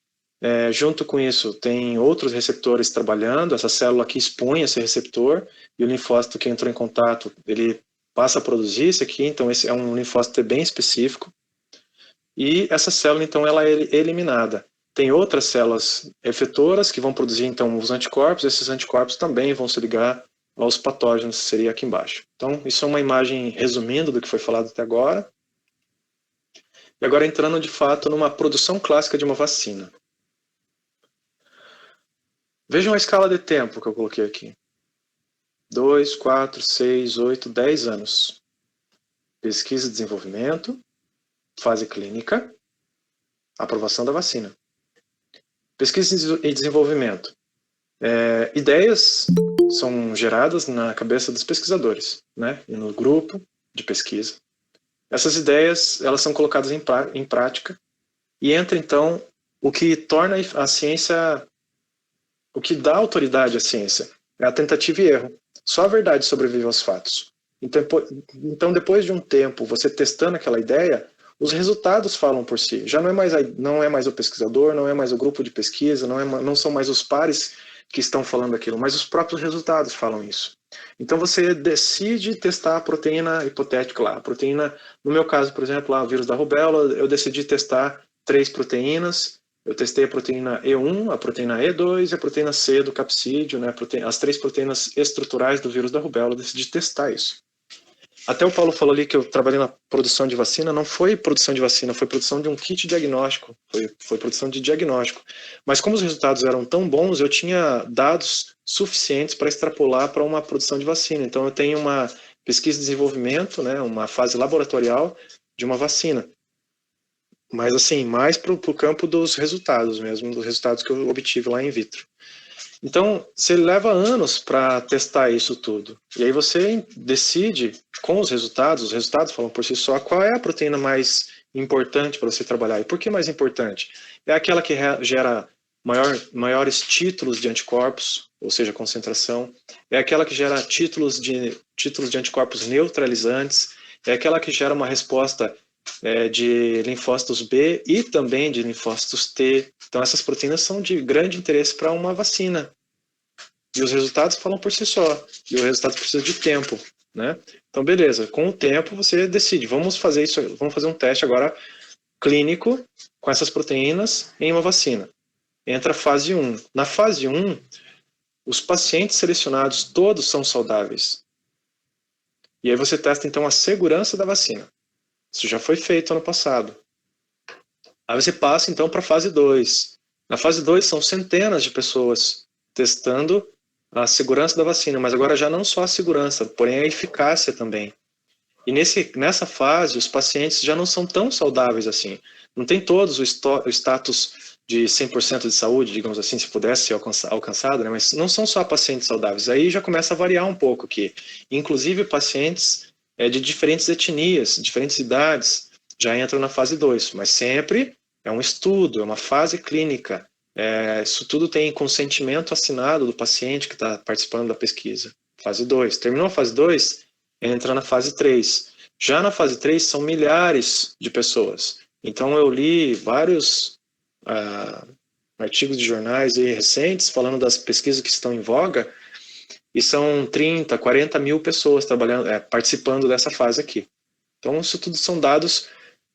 S4: Junto com isso, tem outros receptores trabalhando. Essa célula aqui expõe esse receptor, e o linfócito que entrou em contato, ele passa a produzir esse aqui, então esse é um linfócito bem específico. E essa célula, então, ela é eliminada. Tem outras células efetoras que vão produzir, então, os anticorpos. Esses anticorpos também vão se ligar aos patógenos, que seria aqui embaixo. Então, isso é uma imagem resumindo do que foi falado até agora. E agora entrando, de fato, numa produção clássica de uma vacina. Vejam a escala de tempo que eu coloquei aqui. 2, 4, 6, 8, 10 anos. Pesquisa e desenvolvimento, fase clínica, aprovação da vacina. Pesquisa e desenvolvimento. Ideias são geradas na cabeça dos pesquisadores, né? E no grupo de pesquisa. Essas ideias, elas são colocadas em prática e entra, então, o que torna a ciência, o que dá autoridade à ciência, é a tentativa e erro. Só a verdade sobrevive aos fatos. Então, depois de um tempo, você testando aquela ideia, os resultados falam por si. Já não é mais o pesquisador, não é mais o grupo de pesquisa, não são mais os pares que estão falando aquilo, mas os próprios resultados falam isso. Então você decide testar a proteína hipotética lá. A proteína, no meu caso, por exemplo, lá, o vírus da rubéola, eu decidi testar 3 proteínas. Eu testei a proteína E1, a proteína E2 e a proteína C do capsídeo, né, as 3 proteínas estruturais do vírus da rubéola. Eu decidi testar isso. Até o Paulo falou ali que eu trabalhei na produção de vacina. Não foi produção de vacina, foi produção de um kit diagnóstico. Foi produção de diagnóstico. Mas como os resultados eram tão bons, eu tinha dados suficientes para extrapolar para uma produção de vacina. Então eu tenho uma pesquisa e desenvolvimento, né, uma fase laboratorial de uma vacina. Mas assim, mais para o campo dos resultados mesmo, dos resultados que eu obtive lá in vitro. Então, você leva anos para testar isso tudo. E aí você decide, com os resultados falam por si só, qual é a proteína mais importante para você trabalhar. E por que mais importante? É aquela que gera maiores títulos de anticorpos, ou seja, concentração. É aquela que gera títulos de anticorpos neutralizantes. É aquela que gera uma resposta de linfócitos B e também de linfócitos T. Então essas proteínas são de grande interesse para uma vacina. E os resultados falam por si só. E o resultado precisa de tempo, né? Então beleza, com o tempo você decide, vamos fazer um teste agora clínico com essas proteínas em uma vacina. Entra a fase 1. Na fase 1, os pacientes selecionados todos são saudáveis. E aí você testa então a segurança da vacina. Isso já foi feito ano passado. Aí você passa então para a fase 2. Na fase 2 são centenas de pessoas testando a segurança da vacina, mas agora já não só a segurança, porém a eficácia também. E nessa fase os pacientes já não são tão saudáveis assim. Não tem todos o status de 100% de saúde, digamos assim, se pudesse ser alcançado, né? Mas não são só pacientes saudáveis. Aí já começa a variar um pouco aqui. Inclusive pacientes de diferentes etnias, diferentes idades, já entram na fase 2, mas sempre é um estudo, é uma fase clínica. Isso tudo tem consentimento assinado do paciente que está participando da pesquisa. Fase 2. Terminou a fase 2, entra na fase 3. Já na fase 3 são milhares de pessoas. Então eu li vários artigos de jornais aí recentes falando das pesquisas que estão em voga, e são 30, 40 mil pessoas participando dessa fase aqui. Então isso tudo são dados,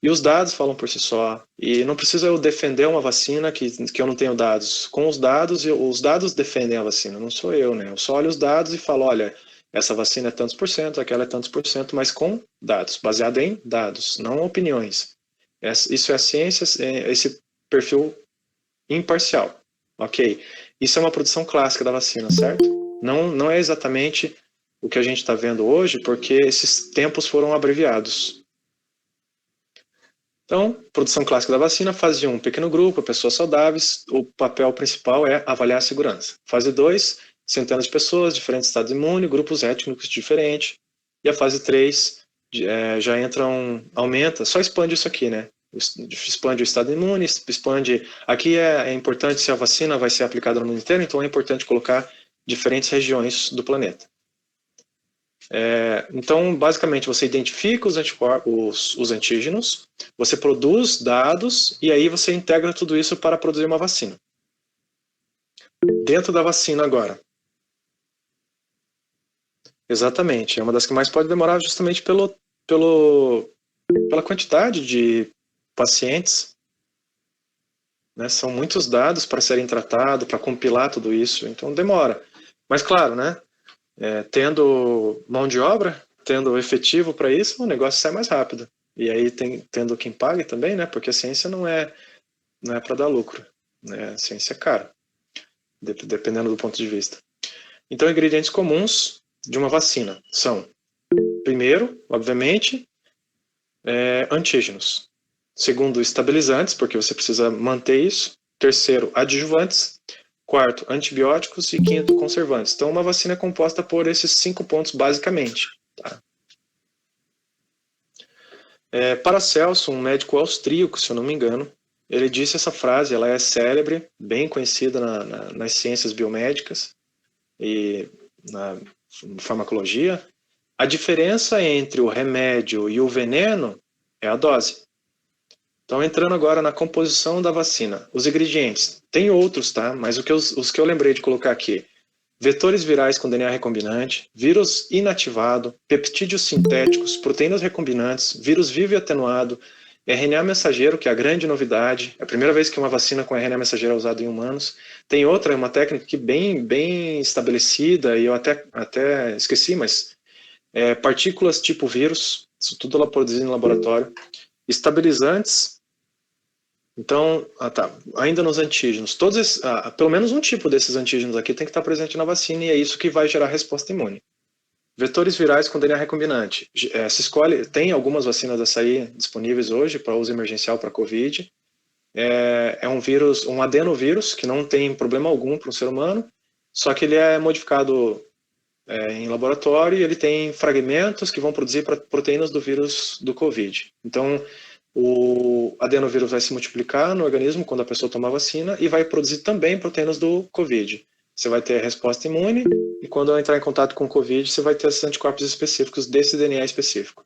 S4: e os dados falam por si só. E não precisa eu defender uma vacina que eu não tenho dados. Com os dados defendem a vacina, não sou eu, né? Eu só olho os dados e falo, olha, essa vacina é tantos por cento, aquela é tantos por cento, mas com dados, baseado em dados, não opiniões. Isso é a ciência, esse perfil imparcial, ok? Isso é uma produção clássica da vacina, certo? Não é exatamente o que a gente está vendo hoje, porque esses tempos foram abreviados. Então, produção clássica da vacina, fase 1, pequeno grupo, pessoas saudáveis, o papel principal é avaliar a segurança. Fase 2, centenas de pessoas, diferentes estados imunes, grupos étnicos diferentes. E a fase 3 já aumenta, só expande isso aqui, né? Expande o estado imune, expande... Aqui é importante se a vacina vai ser aplicada no mundo inteiro, então é importante colocar diferentes regiões do planeta. Então, basicamente, você identifica os anticorpos, os antígenos, você produz dados e aí você integra tudo isso para produzir uma vacina. Dentro da vacina agora. Exatamente, é uma das que mais pode demorar justamente pela quantidade de pacientes, né? São muitos dados para serem tratados, para compilar tudo isso, então demora. Mas claro, né? Tendo mão de obra, tendo efetivo para isso, o negócio sai mais rápido. E aí tendo quem pague também, né? Porque a ciência não é para dar lucro, né? A ciência é cara, dependendo do ponto de vista. Então, ingredientes comuns de uma vacina são, primeiro, obviamente, antígenos. Segundo, estabilizantes, porque você precisa manter isso. Terceiro, adjuvantes. Quarto, antibióticos. E quinto, conservantes. Então, uma vacina é composta por esses 5 pontos, basicamente. Tá? Paracelso, um médico austríaco, se eu não me engano, ele disse essa frase, ela é célebre, bem conhecida nas ciências biomédicas e na farmacologia. A diferença entre o remédio e o veneno é a dose. Então, entrando agora na composição da vacina. Os ingredientes, tem outros, tá? Mas os que eu lembrei de colocar aqui. Vetores virais com DNA recombinante, vírus inativado, peptídeos sintéticos, proteínas recombinantes, vírus vivo e atenuado, RNA mensageiro, que é a grande novidade. É a primeira vez que uma vacina com RNA mensageiro é usada em humanos. Tem outra, uma técnica que bem estabelecida, e eu até esqueci, mas partículas tipo vírus, isso tudo ela produzido em laboratório. Estabilizantes. Então, ainda nos antígenos, pelo menos um tipo desses antígenos aqui tem que estar presente na vacina, e é isso que vai gerar resposta imune. Vetores virais com DNA recombinante. Tem algumas vacinas açaí disponíveis hoje para uso emergencial para Covid. É um vírus, um adenovírus, que não tem problema algum para o ser humano, só que ele é modificado em laboratório e ele tem fragmentos que vão produzir proteínas do vírus do Covid. Então, o adenovírus vai se multiplicar no organismo quando a pessoa toma a vacina e vai produzir também proteínas do Covid. Você vai ter a resposta imune e quando ela entrar em contato com o Covid, você vai ter esses anticorpos específicos desse DNA específico.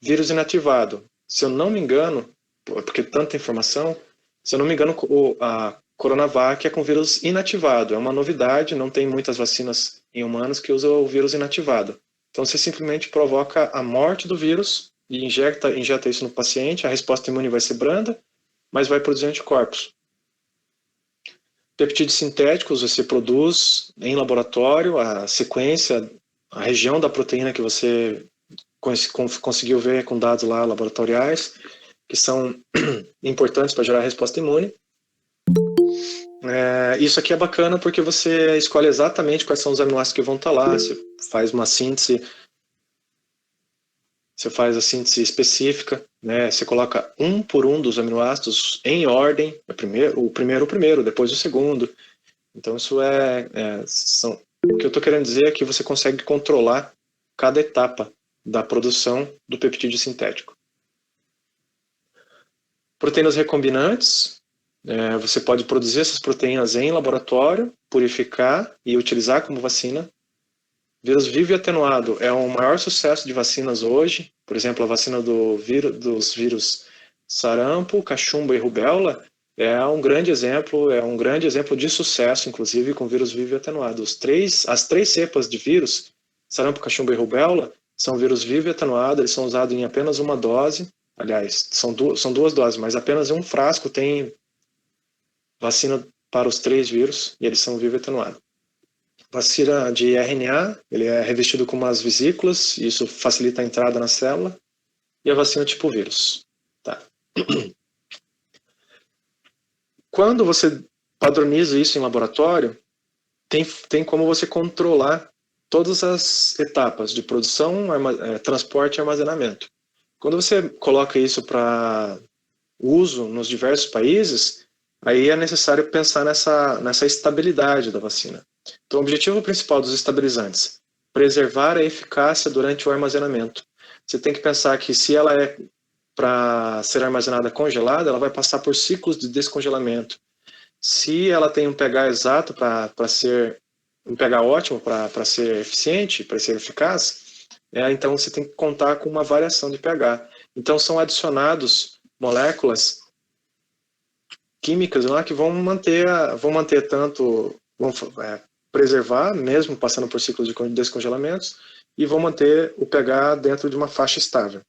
S4: Vírus inativado. Se eu não me engano, porque tanta informação, se eu não me engano, a Coronavac é com vírus inativado. É uma novidade, não tem muitas vacinas em humanos que usam o vírus inativado. Então você simplesmente provoca a morte do vírus e injeta isso no paciente, a resposta imune vai ser branda, mas vai produzir anticorpos. Peptídeos sintéticos, você produz em laboratório a sequência, a região da proteína que você conseguiu ver com dados lá laboratoriais, que são importantes para gerar a resposta imune. Isso aqui é bacana porque você escolhe exatamente quais são os aminoácidos que vão estar lá, você faz uma síntese você faz a síntese específica, né? Você coloca um por um dos aminoácidos em ordem, o primeiro, depois o segundo. Então isso o que eu estou querendo dizer é que você consegue controlar cada etapa da produção do peptídeo sintético. Proteínas recombinantes, você pode produzir essas proteínas em laboratório, purificar e utilizar como vacina. Vírus vivo e atenuado é o maior sucesso de vacinas hoje. Por exemplo, a vacina dos vírus sarampo, cachumba e rubéola é um grande exemplo de sucesso, inclusive com vírus vivo e atenuado. As três cepas de vírus, sarampo, cachumba e rubéola, são vírus vivo e atenuado, eles são usados em apenas uma dose. Aliás, são duas doses, mas apenas um frasco tem vacina para os 3 vírus e eles são vivo e atenuado. Vacina de RNA, ele é revestido com umas vesículas, e isso facilita a entrada na célula. E a vacina tipo vírus. Tá. Quando você padroniza isso em laboratório, tem como você controlar todas as etapas de produção, transporte e armazenamento. Quando você coloca isso para uso nos diversos países, aí é necessário pensar nessa estabilidade da vacina. Então, o objetivo principal dos estabilizantes, preservar a eficácia durante o armazenamento. Você tem que pensar que se ela é para ser armazenada congelada, ela vai passar por ciclos de descongelamento. Se ela tem um pH exato para ser um pH ótimo para ser eficiente, para ser eficaz, então você tem que contar com uma variação de pH. Então são adicionados moléculas químicas lá que vão manter tanto, vão preservar, mesmo passando por ciclos de descongelamentos, e vão manter o pH dentro de uma faixa estável.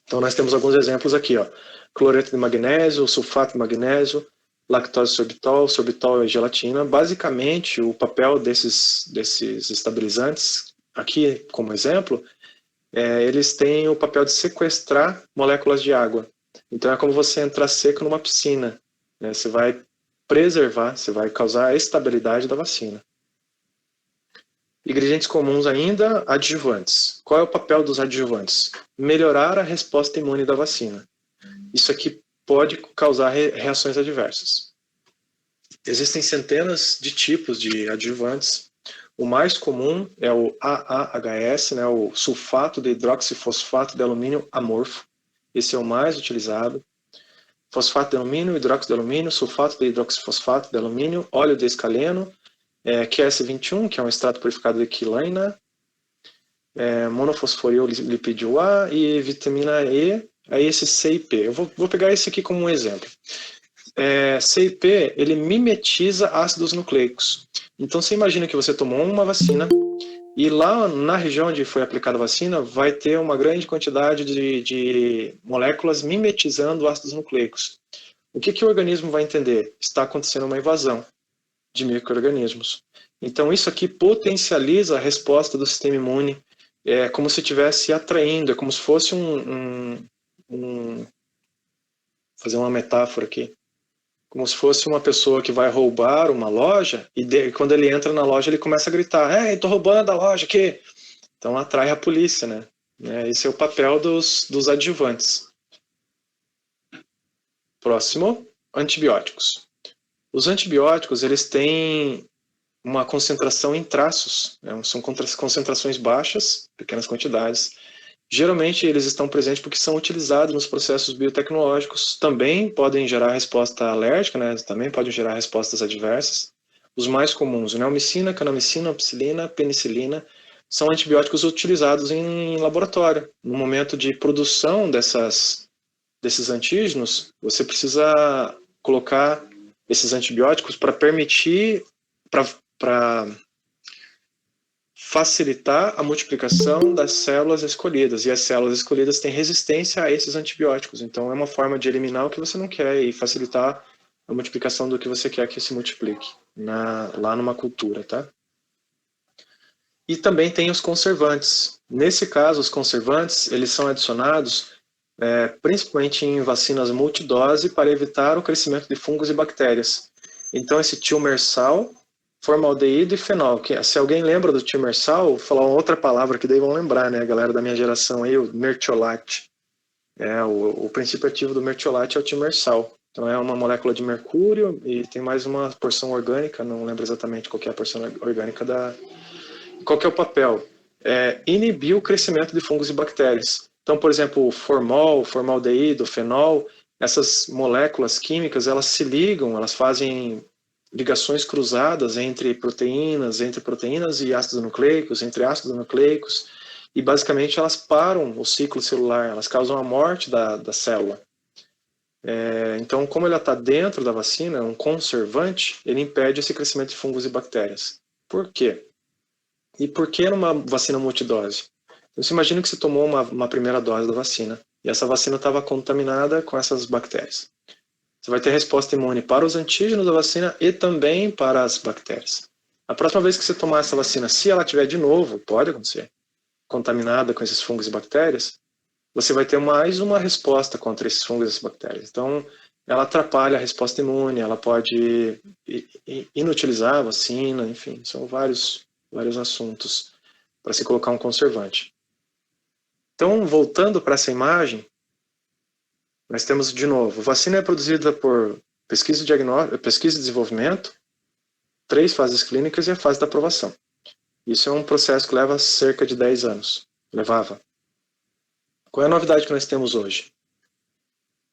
S4: Então nós temos alguns exemplos aqui, ó. Cloreto de magnésio, sulfato de magnésio, lactose sorbitol e gelatina. Basicamente, o papel desses estabilizantes, aqui como exemplo, eles têm o papel de sequestrar moléculas de água. Então é como você entrar seco numa piscina, né? Você vai preservar, você vai causar a estabilidade da vacina. Ingredientes comuns ainda, adjuvantes. Qual é o papel dos adjuvantes? Melhorar a resposta imune da vacina. Isso aqui pode causar reações adversas. Existem centenas de tipos de adjuvantes. O mais comum é o AAHS, né, o sulfato de hidroxifosfato de alumínio amorfo. Esse é o mais utilizado. Fosfato de alumínio, hidróxido de alumínio, sulfato de hidroxifosfato de alumínio, óleo de escaleno, QS21, que é um extrato purificado de quilina, monofosforil lipídio A e vitamina E, aí esse CIP. Eu vou pegar esse aqui como um exemplo. CIP, ele mimetiza ácidos nucleicos. Então você imagina que você tomou uma vacina e lá na região onde foi aplicada a vacina vai ter uma grande quantidade de moléculas mimetizando ácidos nucleicos. O que o organismo vai entender? Está acontecendo uma invasão de micro-organismos. Então isso aqui potencializa a resposta do sistema imune, como se estivesse atraindo, é como se fosse fazer uma metáfora aqui, como se fosse uma pessoa que vai roubar uma loja e quando ele entra na loja ele começa a gritar, estou roubando a loja aqui. Então atrai a polícia, né? Esse é o papel dos adjuvantes. Próximo, antibióticos. Os antibióticos, eles têm uma concentração em traços, são concentrações baixas, pequenas quantidades. Geralmente eles estão presentes porque são utilizados nos processos biotecnológicos. Também podem gerar resposta alérgica, né? Também podem gerar respostas adversas. Os mais comuns, neomicina, kanamicina, ampicilina, penicilina, são antibióticos utilizados em laboratório. No momento de produção desses antígenos, você precisa colocar esses antibióticos para permitir, para facilitar a multiplicação das células escolhidas. E as células escolhidas têm resistência a esses antibióticos. Então é uma forma de eliminar o que você não quer e facilitar a multiplicação do que você quer que se multiplique lá numa cultura, tá? E também tem os conservantes. Nesse caso, os conservantes, eles são adicionados principalmente em vacinas multidose para evitar o crescimento de fungos e bactérias. Então esse tilmersal formaldeído e fenol. Se alguém lembra do timersal, vou falar uma outra palavra que daí vão lembrar, né, a galera da minha geração aí, o mertiolate. O princípio ativo do mertiolate é o timersal. Então é uma molécula de mercúrio e tem mais uma porção orgânica, não lembro exatamente qual que é a porção orgânica Qual que é o papel? Inibir o crescimento de fungos e bactérias. Então, por exemplo, o formol, formaldeído, fenol, essas moléculas químicas, elas se ligam, elas fazem ligações cruzadas entre proteínas e ácidos nucleicos, entre ácidos nucleicos, e basicamente elas param o ciclo celular, elas causam a morte da célula. Então, como ela está dentro da vacina, um conservante, ele impede esse crescimento de fungos e bactérias. Por quê? E por que numa vacina multidose? Então, você imagina que você tomou uma primeira dose da vacina, e essa vacina estava contaminada com essas bactérias. Você vai ter resposta imune para os antígenos da vacina e também para as bactérias. A próxima vez que você tomar essa vacina, se ela tiver de novo, pode acontecer, contaminada com esses fungos e bactérias, você vai ter mais uma resposta contra esses fungos e essas bactérias. Então, ela atrapalha a resposta imune, ela pode inutilizar a vacina, enfim, são vários assuntos para se colocar um conservante. Então, voltando para essa imagem, nós temos de novo, vacina é produzida por pesquisa e desenvolvimento, 3 fases clínicas e a fase da aprovação. Isso é um processo que leva cerca de 10 anos. Levava. Qual é a novidade que nós temos hoje?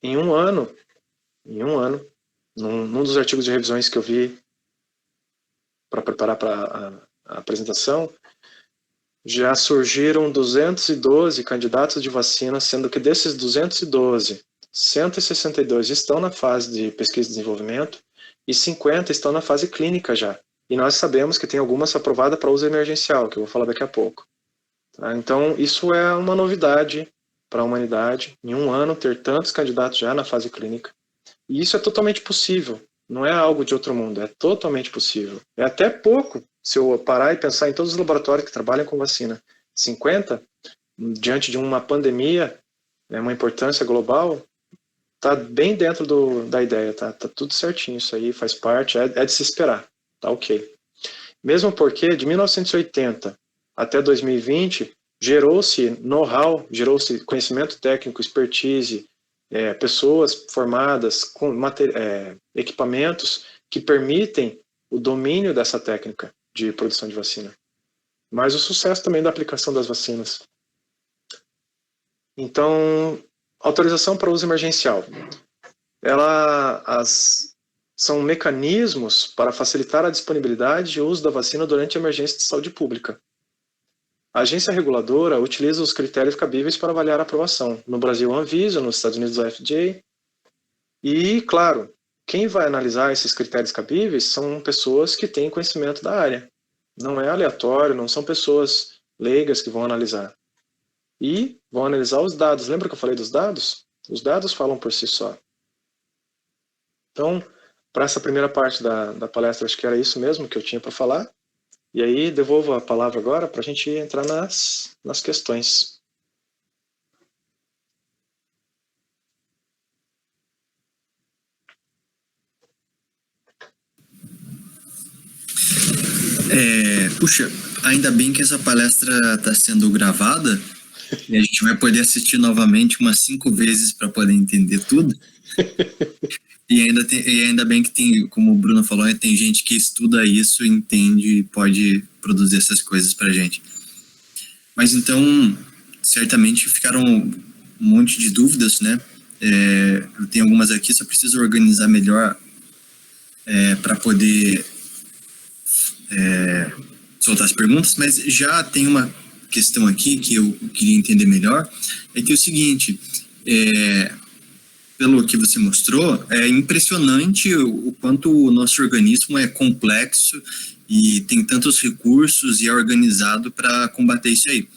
S4: Em um ano, num dos artigos de revisões que eu vi para preparar para a apresentação, já surgiram 212 candidatos de vacina, sendo que desses 212, 162 estão na fase de pesquisa e desenvolvimento e 50 estão na fase clínica já. E nós sabemos que tem algumas aprovadas para uso emergencial, que eu vou falar daqui a pouco. Tá? Então, isso é uma novidade para a humanidade, em um ano ter tantos candidatos já na fase clínica. E isso é totalmente possível, não é algo de outro mundo, é totalmente possível. É até pouco, se eu parar e pensar em todos os laboratórios que trabalham com vacina. 50, diante de uma pandemia, uma importância global, está bem dentro da ideia, tá tudo certinho, isso aí faz parte, é de se esperar, tá ok. Mesmo porque, de 1980 até 2020, gerou-se know-how, gerou-se conhecimento técnico, expertise, pessoas formadas com equipamentos que permitem o domínio dessa técnica de produção de vacina. Mas o sucesso também da aplicação das vacinas. Então, autorização para uso emergencial. São mecanismos para facilitar a disponibilidade e o uso da vacina durante a emergência de saúde pública. A agência reguladora utiliza os critérios cabíveis para avaliar a aprovação. No Brasil, a Anvisa, nos Estados Unidos, a FDA. E, claro, quem vai analisar esses critérios cabíveis são pessoas que têm conhecimento da área. Não é aleatório, não são pessoas leigas que vão analisar. E vão analisar os dados. Lembra que eu falei dos dados? Os dados falam por si só. Então, para essa primeira parte da palestra, acho que era isso mesmo que eu tinha para falar. E aí, devolvo a palavra agora para a gente entrar nas questões.
S3: Puxa, ainda bem que essa palestra está sendo gravada e a gente vai poder assistir novamente umas 5 vezes para poder entender tudo. E ainda bem que tem, como o Bruno falou, tem gente que estuda isso, entende e pode produzir essas coisas para a gente. Mas então, certamente ficaram um monte de dúvidas, né? Eu tenho algumas aqui, só preciso organizar melhor para poder soltar as perguntas, mas já tem uma questão aqui que eu queria entender melhor, é que é o seguinte, pelo que você mostrou, é impressionante o quanto o nosso organismo é complexo e tem tantos recursos e é organizado para combater isso aí.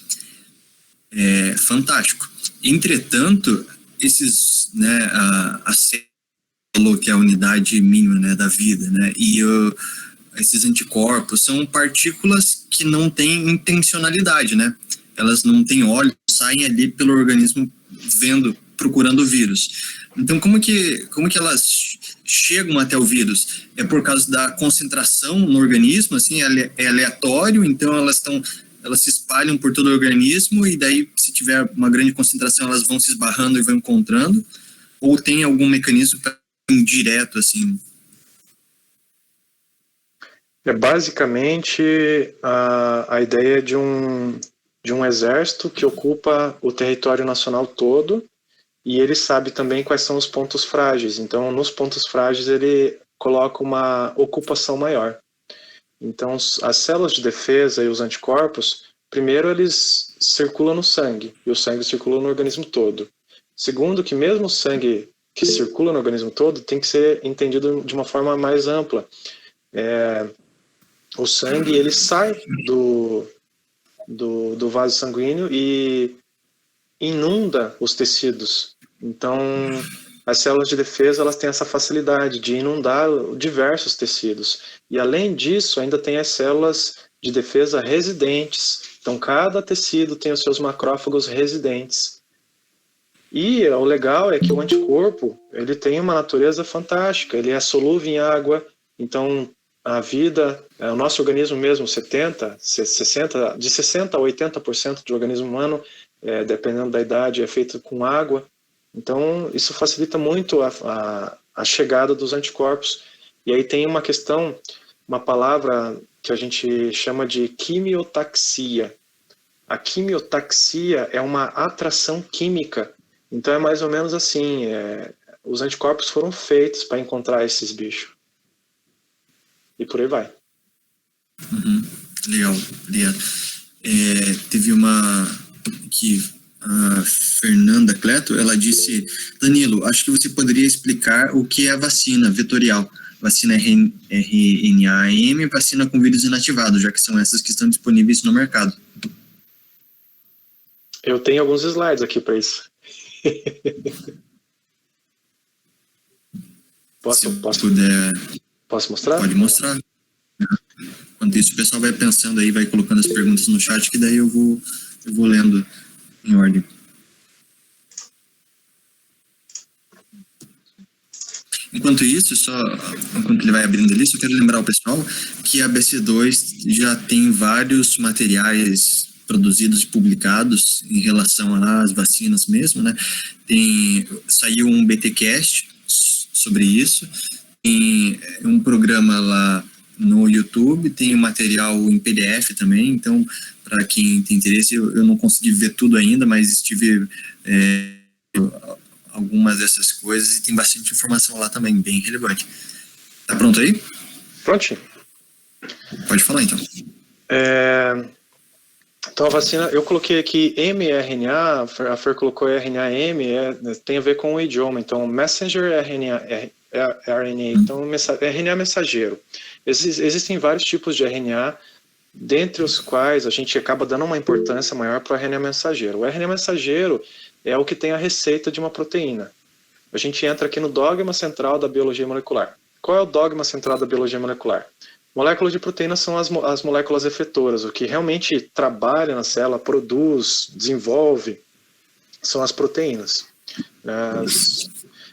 S3: É fantástico. Entretanto, esses, né, a célula, que é a unidade mínima, né, da vida, né, e esses anticorpos são partículas que não têm intencionalidade, né? Elas não têm óleo, saem ali pelo organismo vendo procurando o vírus. Então, como que elas chegam até o vírus? É por causa da concentração no organismo, assim, é aleatório, então elas se espalham por todo o organismo e daí, se tiver uma grande concentração, elas vão se esbarrando e vão encontrando? Ou tem algum mecanismo indireto, assim?
S4: É basicamente a ideia de um exército que ocupa o território nacional todo, e ele sabe também quais são os pontos frágeis. Então, nos pontos frágeis, ele coloca uma ocupação maior. Então, as células de defesa e os anticorpos, primeiro, eles circulam no sangue, e o sangue circula no organismo todo. Segundo, que mesmo o sangue que circula no organismo todo tem que ser entendido de uma forma mais ampla. O sangue, ele sai do vaso sanguíneo e inunda os tecidos. Então, as células de defesa, elas têm essa facilidade de inundar diversos tecidos. E, além disso, ainda tem as células de defesa residentes. Então, cada tecido tem os seus macrófagos residentes. E o legal é que o anticorpo, ele tem uma natureza fantástica. Ele é solúvel em água. Então, a vida, o nosso organismo mesmo, de 60% a 80% do organismo humano, dependendo da idade, é feito com água. Então, isso facilita muito a chegada dos anticorpos. E aí tem uma questão, uma palavra que a gente chama de quimiotaxia. A quimiotaxia é uma atração química. Então, é mais ou menos assim, os anticorpos foram feitos para encontrar esses bichos. E por aí vai.
S3: Legal. Teve uma que a Fernanda Cleto, ela disse: Danilo, acho que você poderia explicar o que é a vacina vetorial, vacina RNA-M, vacina com vírus inativado, já que são essas que estão disponíveis no mercado.
S4: Eu tenho alguns slides aqui para isso. Posso mostrar?
S3: Pode mostrar. Enquanto isso, o pessoal vai pensando aí, vai colocando as perguntas no chat, que daí eu vou lendo em ordem. Enquanto isso, enquanto ele vai abrindo ali, só quero lembrar ao pessoal que a BC2 já tem vários materiais produzidos e publicados em relação às vacinas mesmo, né? Saiu um BTcast sobre isso, tem um programa lá no YouTube, tem um material em PDF também, então, para quem tem interesse, eu não consegui ver tudo ainda, mas estive algumas dessas coisas e tem bastante informação lá também, bem relevante. Tá pronto aí?
S4: Prontinho.
S3: Pode falar, então.
S4: Então, a vacina, eu coloquei aqui mRNA, a Fer colocou RNA-M, tem a ver com o idioma. Então, messenger RNA, então, RNA mensageiro. Existem vários tipos de RNA, dentre os quais a gente acaba dando uma importância maior para o RNA mensageiro. O RNA mensageiro é o que tem a receita de uma proteína. A gente entra aqui no dogma central da biologia molecular. Qual é o dogma central da biologia molecular? Moléculas de proteína são as moléculas efetoras. O que realmente trabalha na célula, produz, desenvolve, são as proteínas.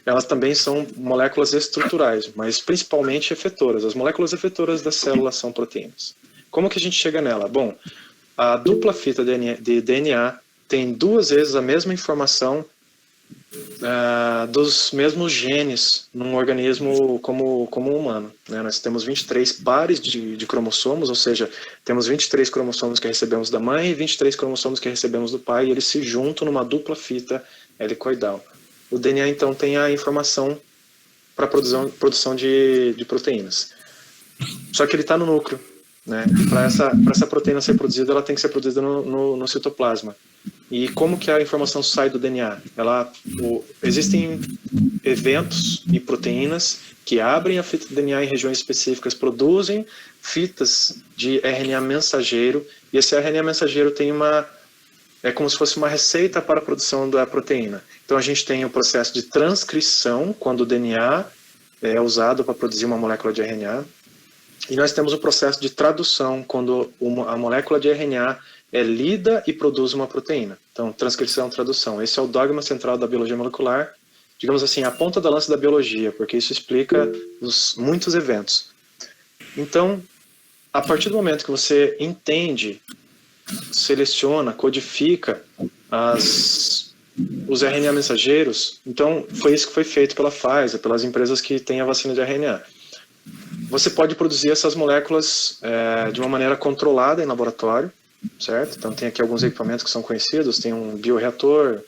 S4: Elas também são moléculas estruturais, mas principalmente efetoras. As moléculas efetoras da célula são proteínas. Como que a gente chega nela? Bom, a dupla fita de DNA tem 2 vezes a mesma informação dos mesmos genes num organismo como um humano, né? Nós temos 23 pares de cromossomos, ou seja, temos 23 cromossomos que recebemos da mãe e 23 cromossomos que recebemos do pai, e eles se juntam numa dupla fita helicoidal. O DNA, então, tem a informação para produção de proteínas. Só que ele está no núcleo, né? Para essa proteína ser produzida, ela tem que ser produzida no citoplasma. E como que a informação sai do DNA? Existem eventos e proteínas que abrem a fita de DNA em regiões específicas, produzem fitas de RNA mensageiro, e esse RNA mensageiro é como se fosse uma receita para a produção da proteína. Então a gente tem o processo de transcrição, quando o DNA é usado para produzir uma molécula de RNA, e nós temos o processo de tradução, quando a molécula de RNA é lida e produz uma proteína. Então, transcrição, tradução. Esse é o dogma central da biologia molecular, digamos assim, a ponta da lança da biologia, porque isso explica muitos eventos. Então, a partir do momento que você entende, seleciona, codifica os RNA mensageiros, então foi isso que foi feito pela Pfizer, pelas empresas que têm a vacina de RNA. Você pode produzir essas moléculas de uma maneira controlada em laboratório, certo? Então tem aqui alguns equipamentos que são conhecidos, tem um bioreator,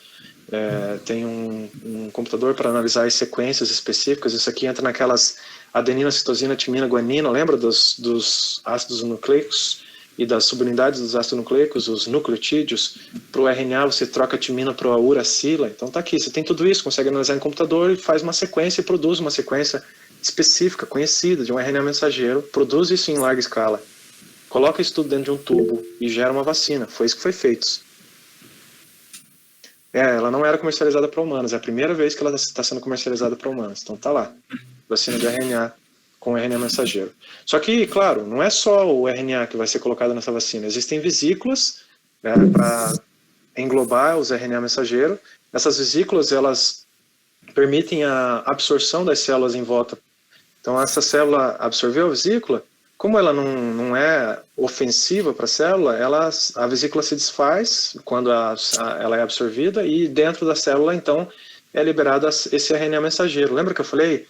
S4: tem um computador para analisar as sequências específicas. Isso aqui entra naquelas adenina, citosina, timina, guanina, lembra dos ácidos nucleicos e das subunidades dos ácidos nucleicos, os nucleotídeos? Para o RNA você troca a timina para a uracila. Então tá aqui, você tem tudo isso, consegue analisar em computador e faz uma sequência e produz uma sequência específica, conhecida, de um RNA mensageiro, produz isso em larga escala, coloca isso tudo dentro de um tubo e gera uma vacina. Foi isso que foi feito. Ela não era comercializada para humanos, é a primeira vez que ela está sendo comercializada para humanos. Então tá lá, vacina de RNA com RNA mensageiro. Só que, claro, não é só o RNA que vai ser colocado nessa vacina, existem vesículas para englobar os RNA mensageiro. Essas vesículas, elas permitem a absorção das células em volta. Então essa célula absorveu a vesícula, como ela não é ofensiva para a célula, a vesícula se desfaz quando ela é absorvida e dentro da célula, então, é liberado esse RNA mensageiro. Lembra que eu falei?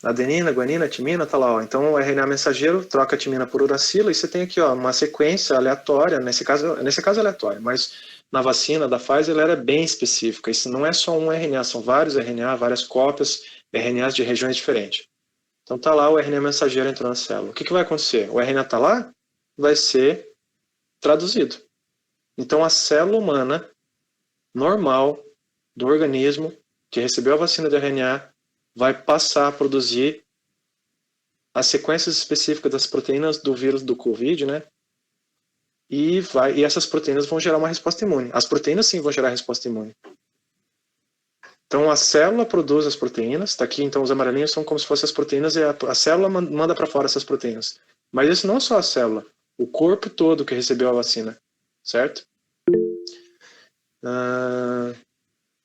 S4: Adenina, guanina, timina, tá lá. Ó. Então o RNA mensageiro troca a timina por uracila e você tem aqui uma sequência aleatória, nesse caso aleatória, mas na vacina da Pfizer ela era bem específica. Isso não é só um RNA, são vários RNA, várias cópias, RNAs de regiões diferentes. Então tá lá o RNA mensageiro entrando na célula. O que vai acontecer? O RNA tá lá, vai ser traduzido. Então a célula humana normal do organismo que recebeu a vacina de RNA vai passar a produzir as sequências específicas das proteínas do vírus do Covid, né? E essas proteínas vão gerar uma resposta imune. As proteínas sim vão gerar resposta imune. Então a célula produz as proteínas, está aqui, então os amarelinhos são como se fossem as proteínas e a célula manda para fora essas proteínas. Mas isso não é só a célula, o corpo todo que recebeu a vacina, certo?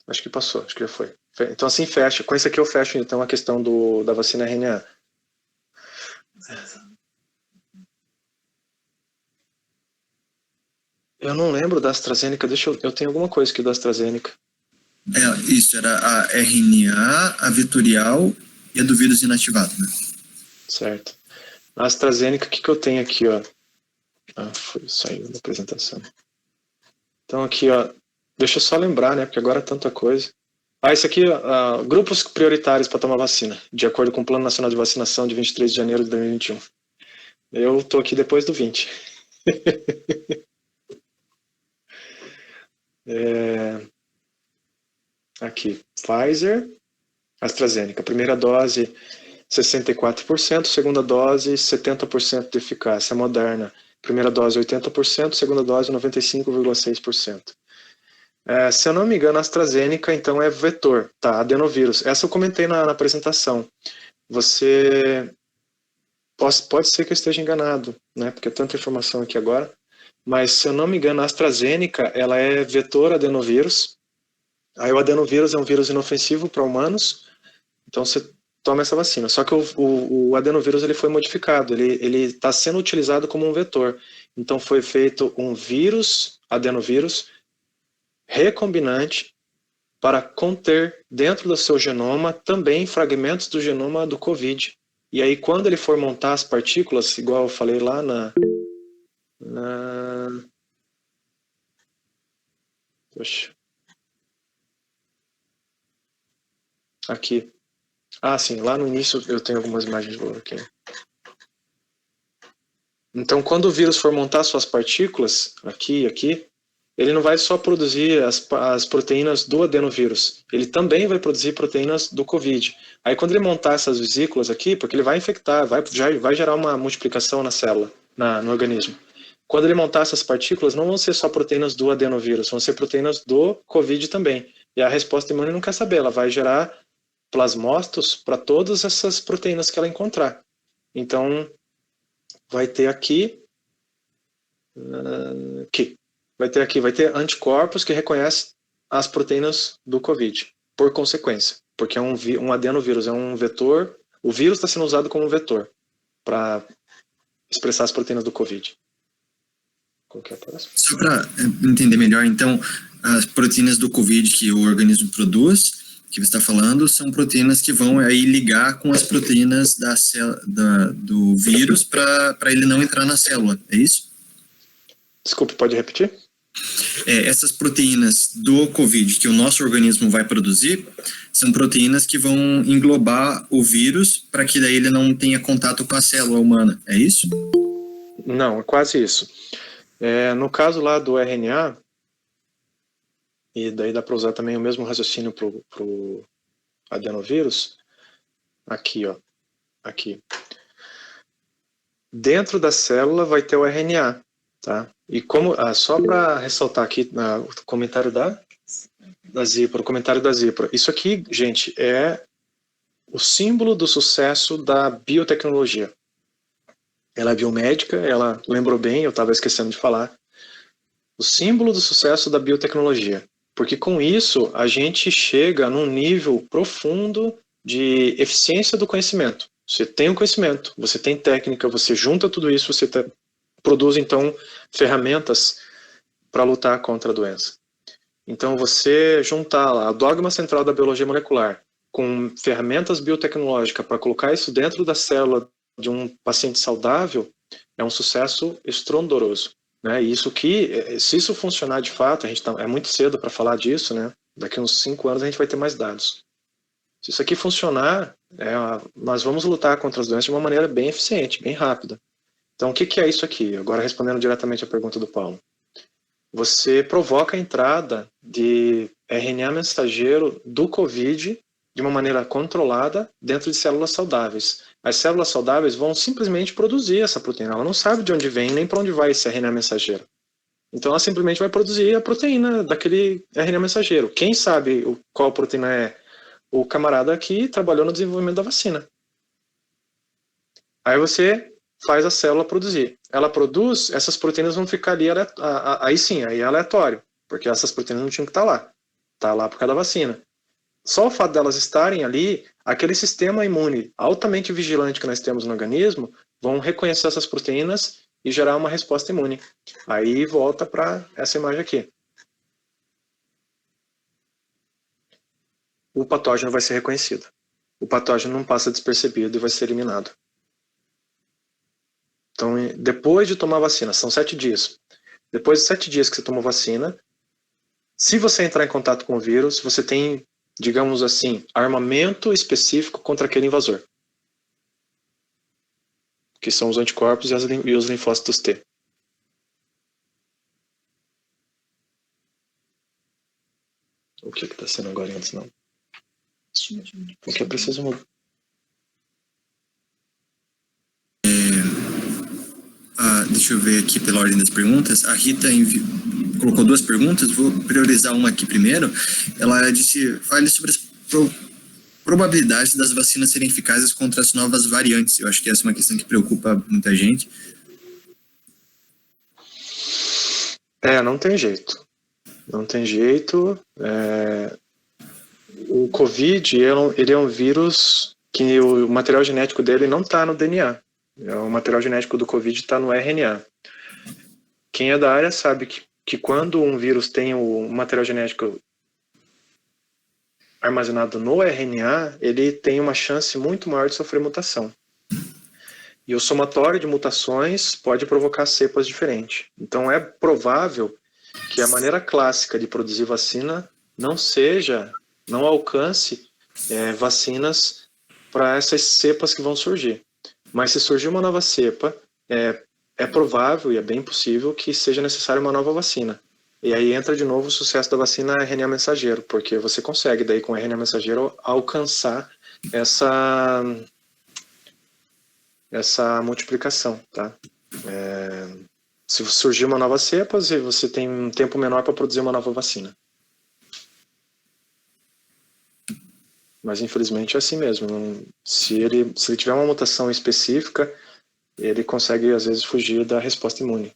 S4: Acho que passou, acho que já foi. Então assim fecha, com isso aqui eu fecho então a questão da vacina RNA. Eu não lembro da AstraZeneca, eu tenho alguma coisa aqui da AstraZeneca.
S3: Isso, era a RNA, a vetorial e a do vírus inativado, né?
S4: Certo. A AstraZeneca, o que eu tenho aqui, ó? Saiu da apresentação. Então aqui, ó, deixa eu só lembrar, né, porque agora é tanta coisa. Isso aqui, grupos prioritários para tomar vacina, de acordo com o Plano Nacional de Vacinação de 23 de janeiro de 2021. Eu tô aqui depois do 20. Aqui, Pfizer, AstraZeneca, primeira dose 64%, segunda dose 70% de eficácia. Moderna, primeira dose 80%, segunda dose 95,6%. Se eu não me engano, a AstraZeneca então é vetor, tá? Adenovírus. Essa eu comentei na apresentação. Pode ser que eu esteja enganado, né? Porque é tanta informação aqui agora. Mas se eu não me engano, a AstraZeneca ela é vetor adenovírus. Aí o adenovírus é um vírus inofensivo para humanos, então você toma essa vacina. Só que o adenovírus ele foi modificado, ele está sendo utilizado como um vetor. Então foi feito um vírus, adenovírus, recombinante para conter dentro do seu genoma também fragmentos do genoma do COVID. E aí quando ele for montar as partículas, igual eu falei lá Poxa. Aqui. Sim, lá no início eu tenho algumas imagens boas aqui. Então, quando o vírus for montar suas partículas, aqui e aqui, ele não vai só produzir as proteínas do adenovírus, ele também vai produzir proteínas do COVID. Aí, quando ele montar essas vesículas aqui, porque ele vai infectar, vai gerar uma multiplicação na célula, no organismo. Quando ele montar essas partículas, não vão ser só proteínas do adenovírus, vão ser proteínas do COVID também. E a resposta imune não quer saber, ela vai gerar plasmócitos para todas essas proteínas que ela encontrar. Então, vai ter aqui. vai ter anticorpos que reconhecem as proteínas do COVID, por consequência, porque um adenovírus é um vetor, o vírus está sendo usado como vetor para expressar as proteínas do COVID. Qual que é a próxima?
S3: Só para entender melhor, então, as proteínas do COVID que o organismo produz, que você está falando, são proteínas que vão aí ligar com as proteínas do vírus para ele não entrar na célula, é isso?
S4: Desculpe, pode repetir?
S3: Essas proteínas do COVID que o nosso organismo vai produzir são proteínas que vão englobar o vírus para que daí ele não tenha contato com a célula humana, é isso?
S4: Não, é quase isso. No caso lá do RNA, e daí dá para usar também o mesmo raciocínio para o adenovírus, aqui, ó, aqui. Dentro da célula vai ter o RNA, tá? E como, só para ressaltar aqui o comentário da Zipra, isso aqui, gente, é o símbolo do sucesso da biotecnologia. Ela é biomédica, ela lembrou bem, eu estava esquecendo de falar, o símbolo do sucesso da biotecnologia. Porque com isso a gente chega num nível profundo de eficiência do conhecimento. Você tem o conhecimento, você tem técnica, você junta tudo isso, você produz então ferramentas para lutar contra a doença. Então você juntar lá o dogma central da biologia molecular com ferramentas biotecnológicas para colocar isso dentro da célula de um paciente saudável é um sucesso estrondoroso. Né? E isso se isso funcionar de fato, é muito cedo para falar disso, né? Daqui a uns 5 anos a gente vai ter mais dados. Se isso aqui funcionar, nós vamos lutar contra as doenças de uma maneira bem eficiente, bem rápida. Então, o que é isso aqui? Agora, respondendo diretamente à pergunta do Paulo. Você provoca a entrada de RNA mensageiro do COVID de uma maneira controlada dentro de células saudáveis. As células saudáveis vão simplesmente produzir essa proteína. Ela não sabe de onde vem nem para onde vai esse RNA mensageiro. Então ela simplesmente vai produzir a proteína daquele RNA mensageiro. Quem sabe qual proteína é? O camarada que trabalhou no desenvolvimento da vacina. Aí você faz a célula produzir. Ela produz, essas proteínas vão ficar ali, aí sim, aí é aleatório, porque essas proteínas não tinham que estar lá. Está lá por causa da vacina. Só o fato delas estarem ali, aquele sistema imune altamente vigilante que nós temos no organismo, vão reconhecer essas proteínas e gerar uma resposta imune. Aí volta para essa imagem aqui. O patógeno vai ser reconhecido. O patógeno não passa despercebido e vai ser eliminado. Então, depois de tomar a vacina, são 7 dias. Depois de 7 dias que você tomou vacina, se você entrar em contato com o vírus, você tem, digamos assim, armamento específico contra aquele invasor. Que são os anticorpos e os linfócitos T. O que está sendo agora antes, não? Porque eu preciso mudar.
S3: Deixa eu ver aqui pela ordem das perguntas. A Rita colocou 2 perguntas, vou priorizar uma aqui primeiro. Ela disse, fale sobre as probabilidades das vacinas serem eficazes contra as novas variantes. Eu acho que essa é uma questão que preocupa muita gente.
S4: Não tem jeito. Não tem jeito. O COVID, ele é um vírus que o material genético dele não está no DNA. O material genético do COVID está no RNA. Quem é da área sabe que quando um vírus tem o material genético armazenado no RNA, ele tem uma chance muito maior de sofrer mutação. E o somatório de mutações pode provocar cepas diferentes. Então é provável que a maneira clássica de produzir vacina não alcance vacinas para essas cepas que vão surgir. Mas se surgir uma nova cepa, é provável e é bem possível que seja necessária uma nova vacina. E aí entra de novo o sucesso da vacina RNA mensageiro, porque você consegue daí com RNA mensageiro alcançar essa multiplicação, tá? Se surgir uma nova cepa, você tem um tempo menor para produzir uma nova vacina. Mas infelizmente é assim mesmo. Se ele tiver uma mutação específica, ele consegue às vezes fugir da resposta imune.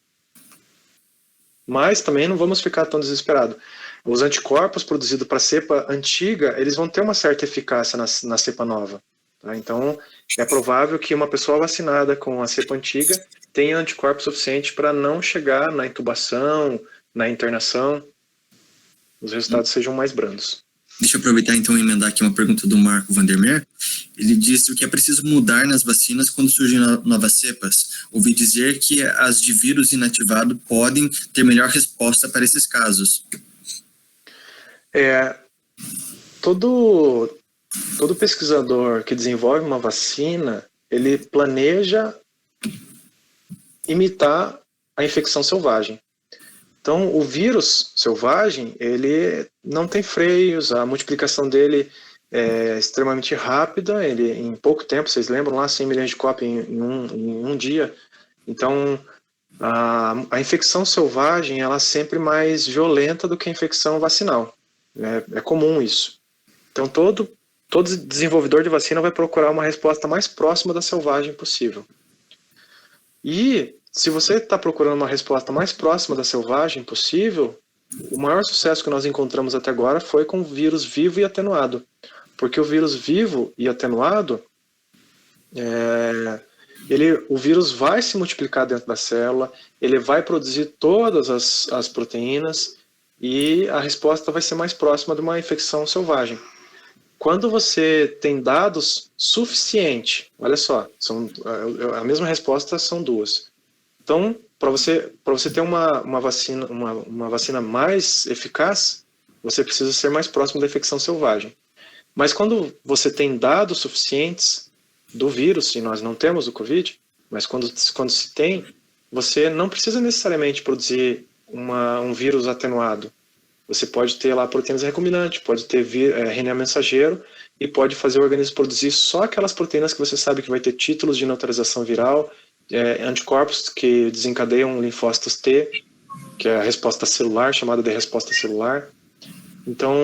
S4: Mas também não vamos ficar tão desesperados. Os anticorpos produzidos para a cepa antiga, eles vão ter uma certa eficácia na cepa nova. Tá? Então, é provável que uma pessoa vacinada com a cepa antiga tenha anticorpos suficiente para não chegar na intubação, na internação, os resultados sejam mais brandos.
S3: Deixa eu aproveitar então e emendar aqui uma pergunta do Marco Vandermeer. Ele disse o que é preciso mudar nas vacinas quando surgem novas cepas. Ouvi dizer que as de vírus inativado podem ter melhor resposta para esses casos.
S4: Todo pesquisador que desenvolve uma vacina, ele planeja imitar a infecção selvagem. Então, o vírus selvagem, ele não tem freios, a multiplicação dele é extremamente rápida, ele em pouco tempo, vocês lembram lá, 100 milhões de cópias em um dia. Então, a infecção selvagem, ela é sempre mais violenta do que a infecção vacinal. É comum isso. Então, todo desenvolvedor de vacina vai procurar uma resposta mais próxima da selvagem possível. E se você está procurando uma resposta mais próxima da selvagem possível, o maior sucesso que nós encontramos até agora foi com o vírus vivo e atenuado. Porque o vírus vivo e atenuado, o vírus vai se multiplicar dentro da célula, ele vai produzir todas as proteínas e a resposta vai ser mais próxima de uma infecção selvagem. Quando você tem dados suficientes, olha só, a mesma resposta são duas. Então, para você ter uma vacina mais eficaz, você precisa ser mais próximo da infecção selvagem. Mas quando você tem dados suficientes do vírus, e nós não temos o Covid, mas quando se tem, você não precisa necessariamente produzir um vírus atenuado. Você pode ter lá proteínas recombinantes, pode ter RNA mensageiro e pode fazer o organismo produzir só aquelas proteínas que você sabe que vai ter títulos de neutralização viral, anticorpos que desencadeiam linfócitos T, que é a resposta celular, chamada de resposta celular. Então,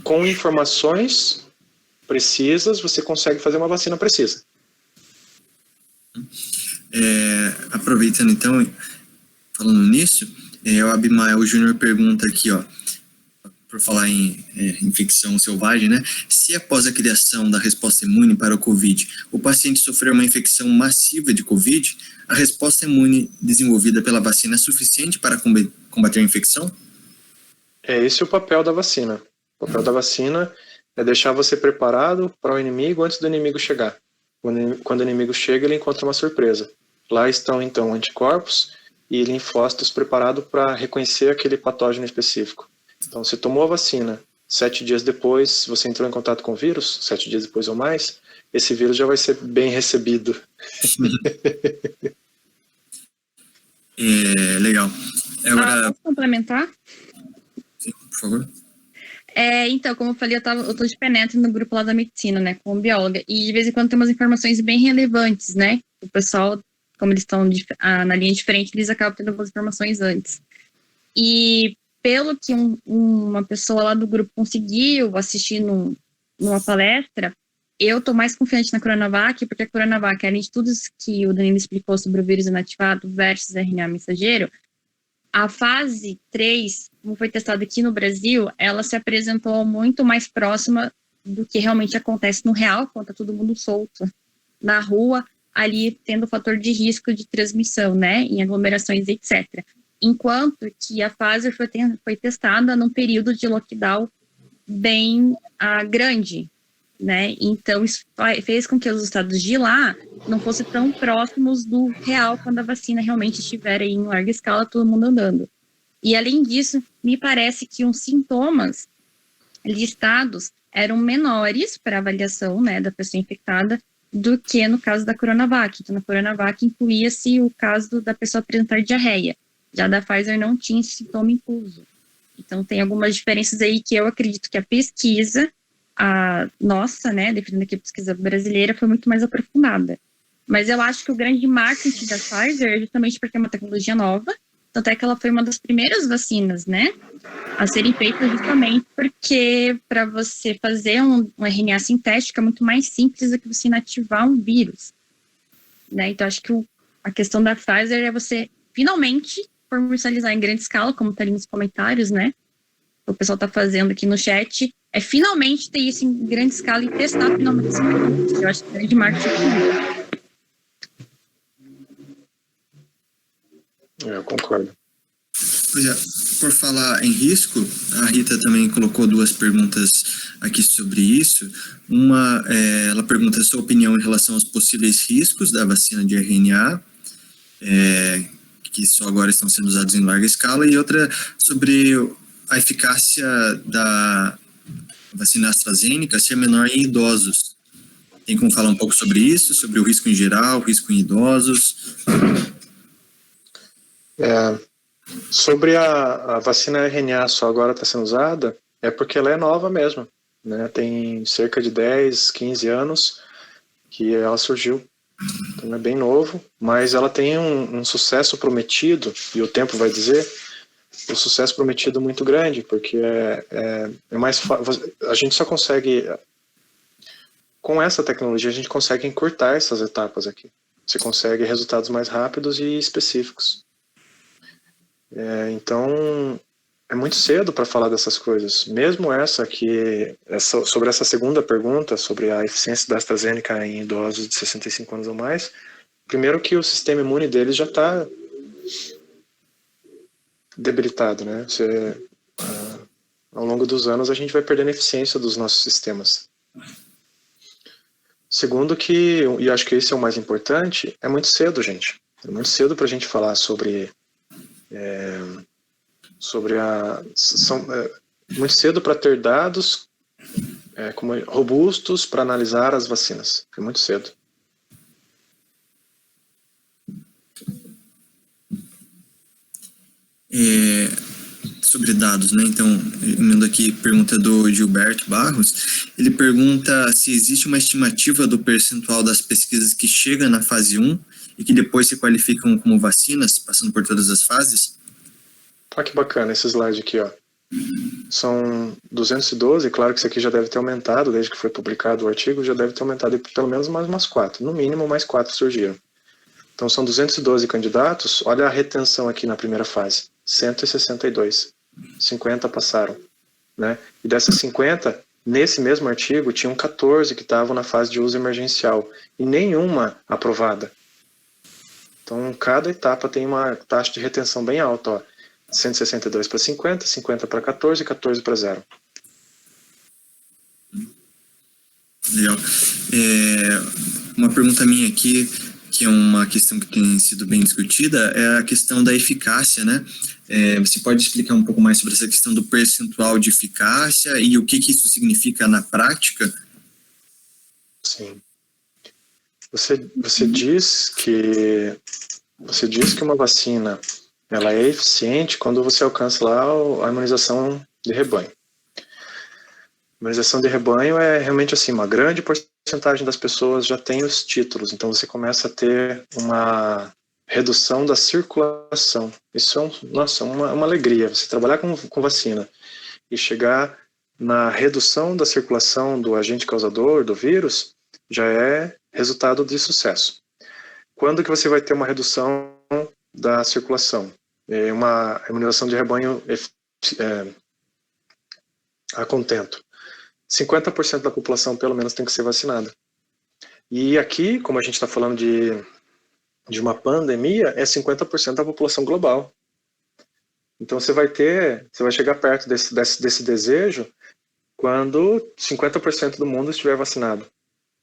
S4: com informações precisas, você consegue fazer uma vacina precisa.
S3: Aproveitando então, falando nisso, o Abimael Júnior pergunta aqui, por falar em infecção selvagem, né? Se após a criação da resposta imune para o Covid, o paciente sofrer uma infecção massiva de Covid, a resposta imune desenvolvida pela vacina é suficiente para combater a infecção?
S4: Esse é o papel da vacina. O papel da vacina é deixar você preparado para o inimigo antes do inimigo chegar. Quando o inimigo chega, ele encontra uma surpresa. Lá estão, então, anticorpos e linfócitos preparados para reconhecer aquele patógeno específico. Então, você tomou a vacina, 7 dias depois, se você entrou em contato com o vírus, 7 dias depois ou mais, esse vírus já vai ser bem recebido.
S3: Legal. Agora...
S5: Posso complementar?
S3: Sim, por favor.
S5: Então, como eu falei, eu tô de penetra no grupo lá da medicina, né, como bióloga, e de vez em quando tem umas informações bem relevantes, né, o pessoal, como eles estão na linha diferente, eles acabam tendo algumas informações antes. E pelo que uma pessoa lá do grupo conseguiu assistir numa palestra, eu tô mais confiante na Coronavac, porque a Coronavac, além de tudo isso que o Danilo explicou sobre o vírus inativado versus RNA mensageiro, a fase 3, como foi testada aqui no Brasil, ela se apresentou muito mais próxima do que realmente acontece no real, quando tá todo mundo solto na rua, ali tendo o fator de risco de transmissão, né, em aglomerações, etc. Enquanto que a Pfizer foi testada num período de lockdown bem grande, né? Então, isso fez com que os estados de lá não fossem tão próximos do real quando a vacina realmente estiver aí em larga escala, todo mundo andando. E, além disso, me parece que os sintomas listados eram menores para avaliação, né, da pessoa infectada do que no caso da Coronavac. Então, na Coronavac incluía-se o caso da pessoa apresentar diarreia. Já da Pfizer não tinha esse sintoma incluso. Então, tem algumas diferenças aí que eu acredito que a pesquisa, a nossa, né, definindo aqui a pesquisa brasileira, foi muito mais aprofundada. Mas eu acho que o grande marketing da Pfizer é justamente porque é uma tecnologia nova, tanto é que ela foi uma das primeiras vacinas, né, a serem feitas justamente porque para você fazer um RNA sintético é muito mais simples do que você inativar um vírus, né. Então, acho que a questão da Pfizer é você finalmente comercializar em grande escala, como tá ali nos comentários, né? O pessoal tá fazendo aqui no chat, é finalmente ter isso em grande escala e testar finalmente esse produto. Eu acho que é grande marketing.
S4: Eu concordo.
S3: Pois é, por falar em risco, a Rita também colocou duas perguntas aqui sobre isso. Uma, ela pergunta a sua opinião em relação aos possíveis riscos da vacina de RNA, que só agora estão sendo usados em larga escala, e outra sobre a eficácia da vacina AstraZeneca ser menor em idosos. Tem como falar um pouco sobre isso, sobre o risco em geral, o risco em idosos?
S4: Sobre a vacina RNA só agora está sendo usada, é porque ela é nova mesmo, né? Tem cerca de 10, 15 anos que ela surgiu. Então é bem novo, mas ela tem um sucesso prometido, e o tempo vai dizer, um sucesso prometido muito grande, porque é mais fácil. A gente só consegue, com essa tecnologia, a gente consegue encurtar essas etapas aqui. Você consegue resultados mais rápidos e específicos. Então, é muito cedo para falar dessas coisas. Mesmo sobre essa segunda pergunta, sobre a eficiência da AstraZeneca em idosos de 65 anos ou mais, primeiro que o sistema imune deles já está debilitado, né? Ao longo dos anos, a gente vai perdendo a eficiência dos nossos sistemas. Segundo que, e acho que esse é o mais importante, é muito cedo, gente. É muito cedo para a gente falar sobre muito cedo para ter dados robustos para analisar as vacinas. É muito cedo.
S3: Sobre dados, né? Então, emendo aqui pergunta do Gilberto Barros. Ele pergunta se existe uma estimativa do percentual das pesquisas que chega na fase 1 e que depois se qualificam como vacinas, passando por todas as fases.
S4: Olha que bacana esse slide aqui, ó. São 212, claro que isso aqui já deve ter aumentado, desde que foi publicado o artigo, já deve ter aumentado pelo menos mais umas 4, no mínimo mais 4 surgiram. Então são 212 candidatos, olha a retenção aqui na primeira fase, 162, 50 passaram, né? E dessas 50, nesse mesmo artigo, tinham 14 que estavam na fase de uso emergencial, e nenhuma aprovada. Então cada etapa tem uma taxa de retenção bem alta, ó. 162 para 50, 50 para 14, 14 para 0.
S3: Legal. Uma pergunta minha aqui, que é uma questão que tem sido bem discutida, é a questão da eficácia, né? Você pode explicar um pouco mais sobre essa questão do percentual de eficácia e o que isso significa na prática? Sim.
S4: Você diz que uma vacina ela é eficiente quando você alcança lá a imunização de rebanho. A imunização de rebanho é realmente assim, uma grande porcentagem das pessoas já tem os títulos, então você começa a ter uma redução da circulação. Isso é uma alegria, você trabalhar com vacina e chegar na redução da circulação do agente causador, do vírus, já é resultado de sucesso. Quando que você vai ter uma redução da circulação? Uma imunização de rebanho a contento. 50% da população, pelo menos, tem que ser vacinada. E aqui, como a gente está falando de uma pandemia, é 50% da população global. Então você vai chegar perto desse desejo quando 50% do mundo estiver vacinado.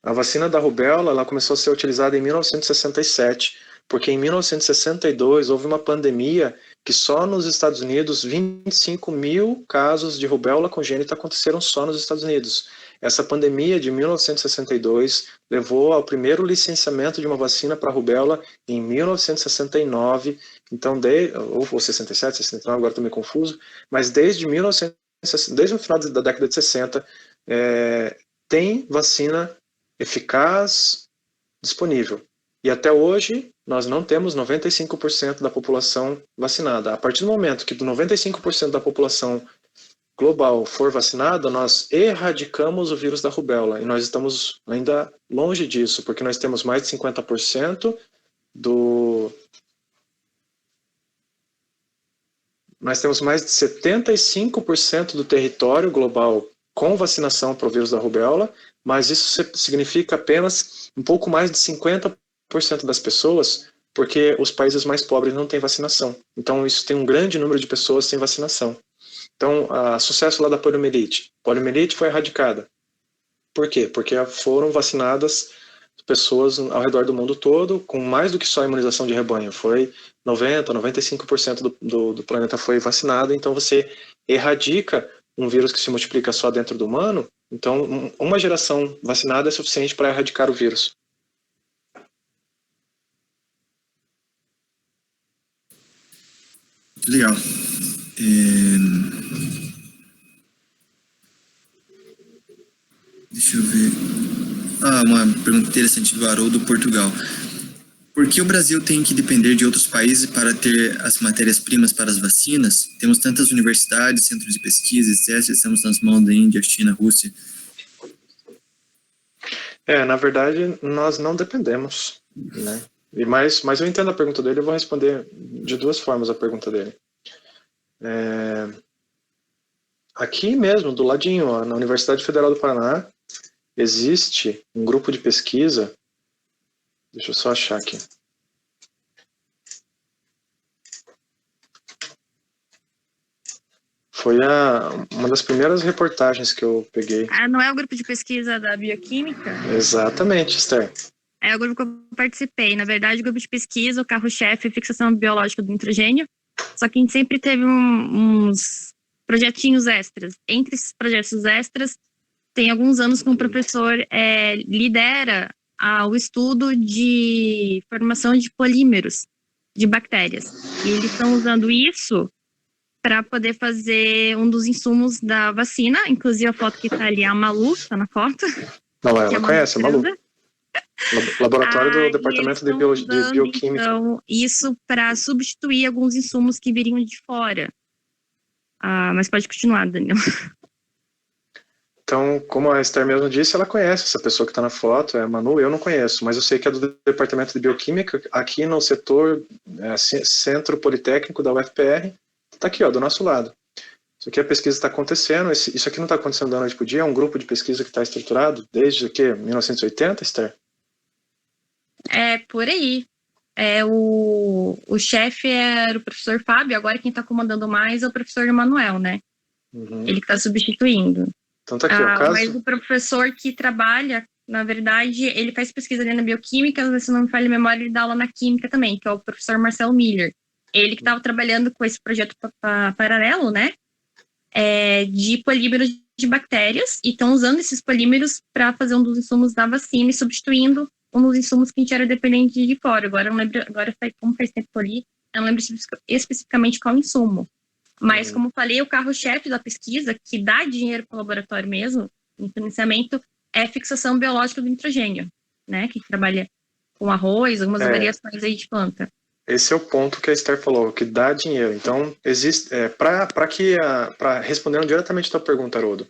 S4: A vacina da rubéola ela começou a ser utilizada em 1967, porque em 1962 houve uma pandemia que só nos Estados Unidos 25 mil casos de rubéola congênita aconteceram só nos Estados Unidos. Essa pandemia de 1962 levou ao primeiro licenciamento de uma vacina para rubéola em 1969, então ou 67, 69, agora estou meio confuso, mas desde o final da década de 60 tem vacina eficaz disponível. E até hoje, nós não temos 95% da população vacinada. A partir do momento que 95% da população global for vacinada, nós erradicamos o vírus da rubéola. E nós estamos ainda longe disso, porque nós temos mais de 50% nós temos mais de 75% do território global com vacinação para o vírus da rubéola, mas isso significa apenas um pouco mais de 50% das pessoas, porque os países mais pobres não têm vacinação. Então, isso tem um grande número de pessoas sem vacinação. Então, sucesso lá da poliomielite. Poliomielite foi erradicada. Por quê? Porque foram vacinadas pessoas ao redor do mundo todo, com mais do que só a imunização de rebanho. Foi 90%, 95% do planeta foi vacinado, então você erradica um vírus que se multiplica só dentro do humano, então uma geração vacinada é suficiente para erradicar o vírus.
S3: Legal. Deixa eu ver. Uma pergunta interessante do Haroldo, Portugal. Por que o Brasil tem que depender de outros países para ter as matérias-primas para as vacinas? Temos tantas universidades, centros de pesquisa, etc. Estamos nas mãos da Índia, China, Rússia.
S4: Na verdade, nós não dependemos, né? Mas eu entendo a pergunta dele, eu vou responder de duas formas a pergunta dele. Aqui mesmo, do ladinho, ó, na Universidade Federal do Paraná, existe um grupo de pesquisa, deixa eu só achar aqui. Foi uma das primeiras reportagens que eu peguei.
S5: Não é o grupo de pesquisa da bioquímica?
S4: Exatamente, Esther.
S5: É o grupo que eu participei. Na verdade, o grupo de pesquisa, o carro-chefe é fixação biológica do nitrogênio. Só que a gente sempre teve uns projetinhos extras. Entre esses projetos extras, tem alguns anos que um professor lidera o estudo de formação de polímeros de bactérias. E eles estão usando isso para poder fazer um dos insumos da vacina. Inclusive, a foto que está ali é a Malu, está na foto.
S4: Não, ela conhece, a Malu. Laboratório do Departamento de Bioquímica.
S5: Então, isso para substituir alguns insumos que viriam de fora. Mas pode continuar, Daniel.
S4: Então, como a Esther mesmo disse, ela conhece essa pessoa que está na foto, é a Manu, eu não conheço, mas eu sei que é do Departamento de Bioquímica, aqui no setor Centro Politécnico da UFPR, está aqui, ó, do nosso lado. Isso aqui a pesquisa está acontecendo, isso aqui não está acontecendo da noite para o dia, é um grupo de pesquisa que está estruturado desde, 1980, Esther?
S5: Por aí. O chefe era o professor Fábio, agora quem está comandando mais é o professor Emanuel, né?
S4: Uhum.
S5: Ele que está substituindo.
S4: Então tá aqui, o caso...
S5: Mas o professor que trabalha, na verdade, ele faz pesquisa ali na bioquímica, se não me falha a memória, ele dá aula na química também, que é o professor Marcelo Miller. Ele que estava trabalhando com esse projeto paralelo, né? De polímeros de bactérias, e estão usando esses polímeros para fazer um dos insumos da vacina e substituindo um dos insumos que a gente era dependente de fora. Agora eu não lembro, como faz tempo que eu li, eu não lembro especificamente qual insumo. Mas, como eu falei, o carro-chefe da pesquisa, que dá dinheiro para o laboratório mesmo, no financiamento, é a fixação biológica do nitrogênio, né? Que trabalha com arroz, algumas variações aí de planta.
S4: Esse é o ponto que a Esther falou, que dá dinheiro. Então, existe, para respondendo diretamente a tua pergunta, Haroldo,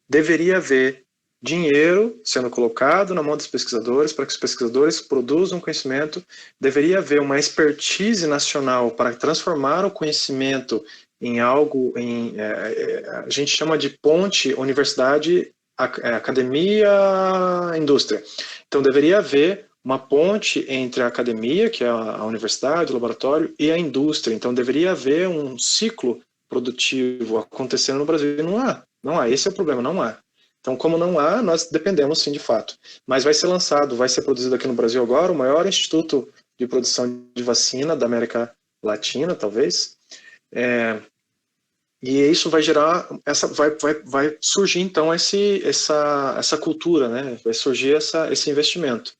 S4: deveria haver dinheiro sendo colocado na mão dos pesquisadores para que os pesquisadores produzam conhecimento, deveria haver uma expertise nacional para transformar o conhecimento em algo, a gente chama de ponte universidade, academia, indústria. Então deveria haver uma ponte entre a academia, que é a universidade, o laboratório, e a indústria. Então deveria haver um ciclo produtivo acontecendo no Brasil. E não há. Esse é o problema, não há. Então, como não há, nós dependemos sim de fato. Mas vai ser produzido aqui no Brasil agora o maior instituto de produção de vacina da América Latina, talvez. E isso vai gerar, vai surgir então essa cultura, né? Vai surgir esse investimento.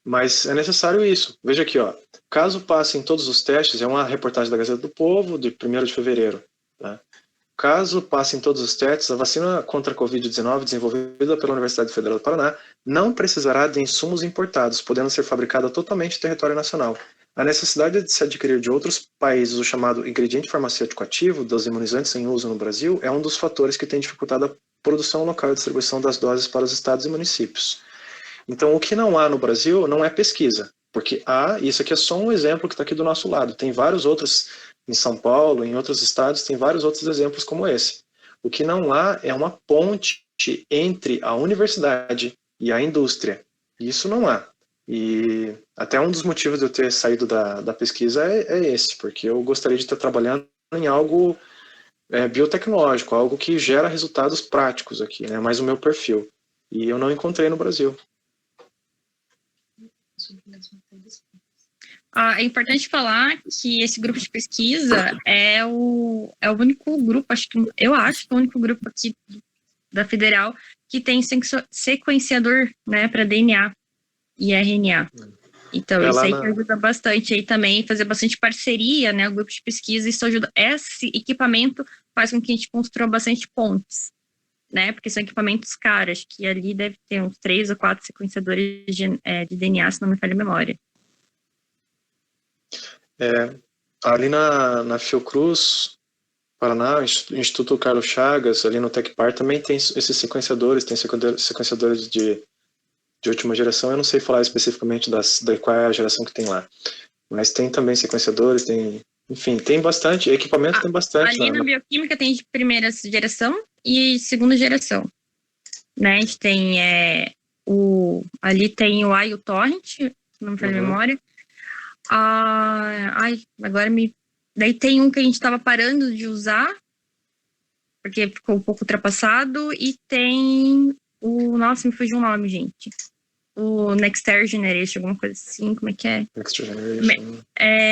S4: Mas é necessário isso. Veja aqui, ó. Caso passem todos os testes, é uma reportagem da Gazeta do Povo, de 1º de fevereiro, né? Caso passem todos os testes, a vacina contra a Covid-19 desenvolvida pela Universidade Federal do Paraná não precisará de insumos importados, podendo ser fabricada totalmente em território nacional. A necessidade de se adquirir de outros países o chamado ingrediente farmacêutico ativo dos imunizantes em uso no Brasil é um dos fatores que tem dificultado a produção local e distribuição das doses para os estados e municípios. Então, o que não há no Brasil não é pesquisa, porque isso aqui é só um exemplo que está aqui do nosso lado. Tem vários outros em São Paulo, em outros estados, tem vários outros exemplos como esse. O que não há é uma ponte entre a universidade e a indústria. Isso não há. E até um dos motivos de eu ter saído da pesquisa é esse, porque eu gostaria de estar trabalhando em algo biotecnológico, algo que gera resultados práticos aqui, né? Mais o meu perfil. E eu não encontrei no Brasil.
S5: É importante falar que esse grupo de pesquisa é o único grupo, eu acho que é o único grupo aqui da Federal que tem sequenciador, né, para DNA e RNA. Então, isso aí que ajuda bastante aí também, fazer bastante parceria, né, o grupo de pesquisa, isso ajuda. Esse equipamento faz com que a gente construa bastante pontes, né, porque são equipamentos caros, que ali deve ter uns 3 ou 4 sequenciadores de DNA, se não me falha a memória.
S4: Ali na Fiocruz, Paraná, Instituto Carlos Chagas, ali no Tecpar, também tem esses sequenciadores, tem sequenciadores de última geração. Eu não sei falar especificamente qual é a geração que tem lá, mas tem também sequenciadores, enfim, tem bastante, equipamento tem bastante.
S5: Ali na bioquímica tem de primeira geração e segunda geração, né? A gente tem ali tem o iUTorrent, se não me falha a memória. Daí tem um que a gente estava parando de usar, porque ficou um pouco ultrapassado, e tem nossa, me fugiu o nome, gente. O Nexter Generation, alguma coisa assim, como é que é?
S4: Next Generation.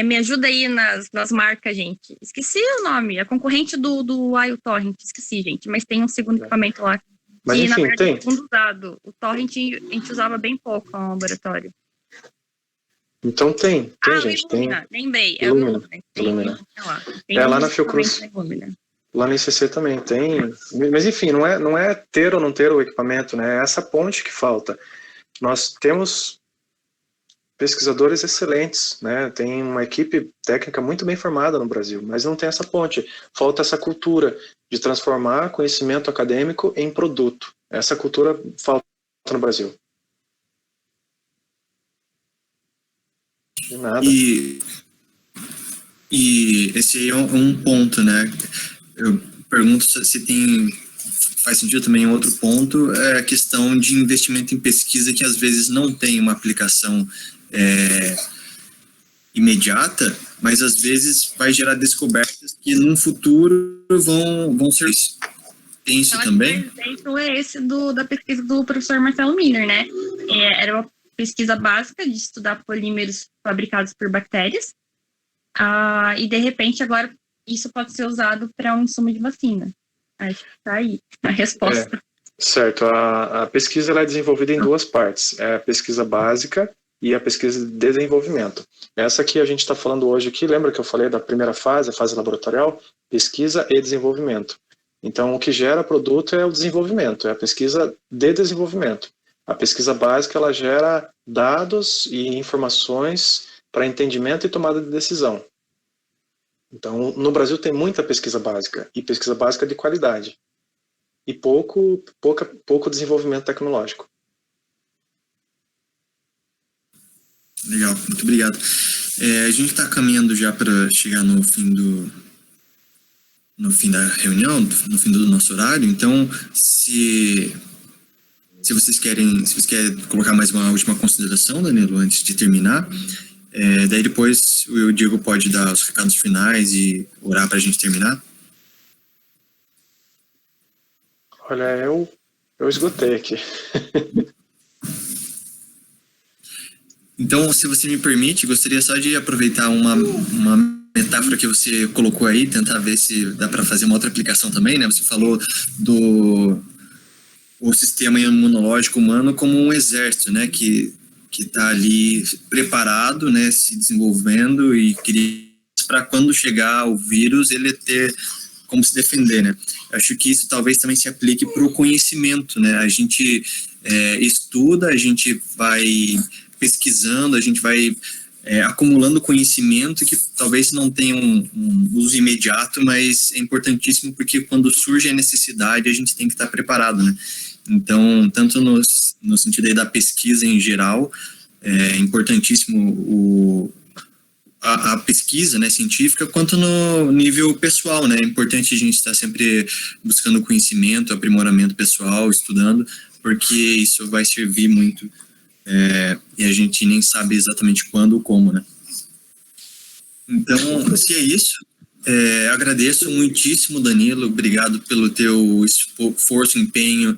S5: Me ajuda aí nas marcas, gente. Esqueci o nome, a concorrente do iUTorrent, esqueci, gente, mas tem um segundo equipamento lá.
S4: Mas enfim,
S5: na verdade,
S4: tem.
S5: É o segundo usado. O Torrent a gente usava bem pouco no laboratório.
S4: Então tem gente.
S5: Illumina, lembrei.
S4: Illumina. Lá na Fiocruz. Lá na ICC também tem. Mas enfim, não é ter ou não ter o equipamento, né? É essa ponte que falta. Nós temos pesquisadores excelentes, né? Tem uma equipe técnica muito bem formada no Brasil, mas não tem essa ponte. Falta essa cultura de transformar conhecimento acadêmico em produto. Essa cultura falta no Brasil. De nada.
S3: E esse aí é um ponto, né? Eu pergunto se faz sentido também outro ponto, é a questão de investimento em pesquisa que às vezes não tem uma aplicação imediata, mas às vezes vai gerar descobertas que no futuro vão ser isso. Tem isso também?
S5: O exemplo é esse da pesquisa do professor Marcelo Miller, né? Era uma pesquisa básica de estudar polímeros fabricados por bactérias, e de repente agora isso pode ser usado para um insumo de vacina. Acho que está aí a resposta.
S4: Certo, a pesquisa ela é desenvolvida em duas partes, é a pesquisa básica e a pesquisa de desenvolvimento. Essa que a gente está falando hoje aqui, lembra que eu falei da primeira fase, a fase laboratorial? Pesquisa e desenvolvimento. Então, o que gera produto é o desenvolvimento, é a pesquisa de desenvolvimento. A pesquisa básica, ela gera dados e informações para entendimento e tomada de decisão. Então, no Brasil tem muita pesquisa básica, e pesquisa básica de qualidade, e pouco desenvolvimento tecnológico.
S3: Legal, muito obrigado. A gente está caminhando já para chegar no fim da reunião, no fim do nosso horário, então, se vocês querem colocar mais uma última consideração, Danilo, antes de terminar, daí depois o Diego pode dar os recados finais e orar para a gente terminar.
S4: Olha, eu esgotei aqui.
S3: Então, se você me permite, gostaria só de aproveitar uma metáfora que você colocou aí, tentar ver se dá para fazer uma outra aplicação também, né? Você falou o sistema imunológico humano como um exército, né? Que está ali preparado, né? Se desenvolvendo e para quando chegar o vírus ele ter como se defender, né? Acho que isso talvez também se aplique para o conhecimento, né? A gente estuda, a gente vai pesquisando, a gente vai acumulando conhecimento que talvez não tenha um uso imediato, mas é importantíssimo porque quando surge a necessidade a gente tem que estar preparado, né? Então, tanto no sentido aí da pesquisa em geral, é importantíssimo a pesquisa, né, científica, quanto no nível pessoal, né? É importante a gente estar sempre buscando conhecimento, aprimoramento pessoal, estudando, porque isso vai servir muito, e a gente nem sabe exatamente quando ou como, né? Então, se é isso, agradeço muitíssimo, Danilo, obrigado pelo teu esforço, empenho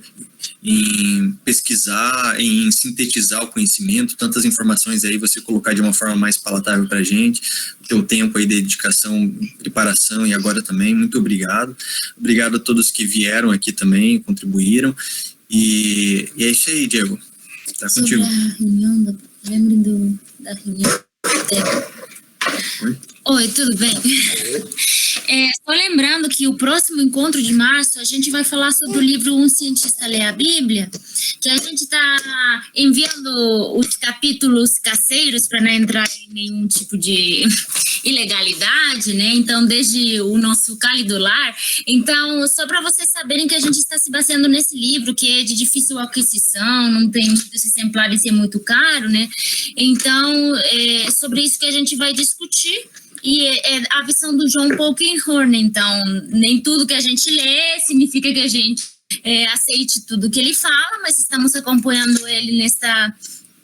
S3: em pesquisar, em sintetizar o conhecimento, tantas informações aí, você colocar de uma forma mais palatável para a gente, o teu tempo aí de dedicação, preparação e agora também, muito obrigado. Obrigado a todos que vieram aqui também, contribuíram, e é isso aí, Diego, tá contigo.
S6: Sobre a reunião, lembre da reunião. Oi, tudo bem? Só lembrando que o próximo encontro de março a gente vai falar sobre o livro Um Cientista Lê a Bíblia, que a gente está enviando os capítulos caseiros para não entrar em nenhum tipo de ilegalidade, né? Então, desde o nosso Cálido Lar. Então, só para vocês saberem que a gente está se baseando nesse livro, que é de difícil aquisição, não tem muitos exemplares e é muito caro, né? Então, é sobre isso que a gente vai discutir. E é a visão do John Polkinghorne, então nem tudo que a gente lê significa que a gente aceite tudo que ele fala, mas estamos acompanhando ele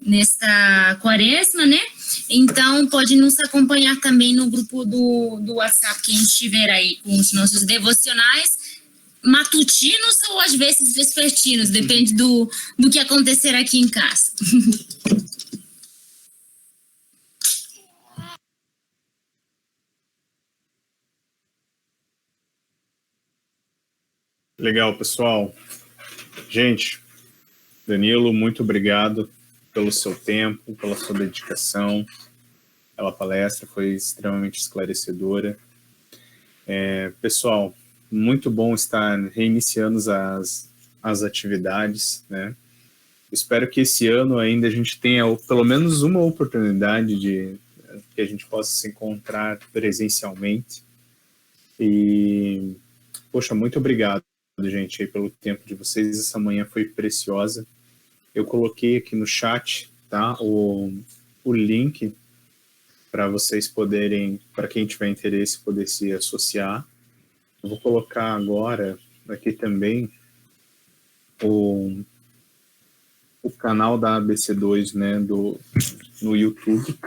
S6: nesta quaresma, né? Então pode nos acompanhar também no grupo do WhatsApp que a gente estiver aí com os nossos devocionais, matutinos ou às vezes vespertinos, depende do que acontecer aqui em casa.
S1: Legal, pessoal. Gente, Danilo, muito obrigado pelo seu tempo, pela sua dedicação, pela palestra, foi extremamente esclarecedora. Pessoal, muito bom estar reiniciando as atividades, né? Espero que esse ano ainda a gente tenha pelo menos uma oportunidade de que a gente possa se encontrar presencialmente. E, poxa, muito obrigado, gente, aí pelo tempo de vocês. Essa manhã foi preciosa. Eu coloquei aqui no chat, tá, o link para vocês poderem, para quem tiver interesse, poder se associar. Eu vou colocar agora aqui também o canal da ABC2, né, no YouTube.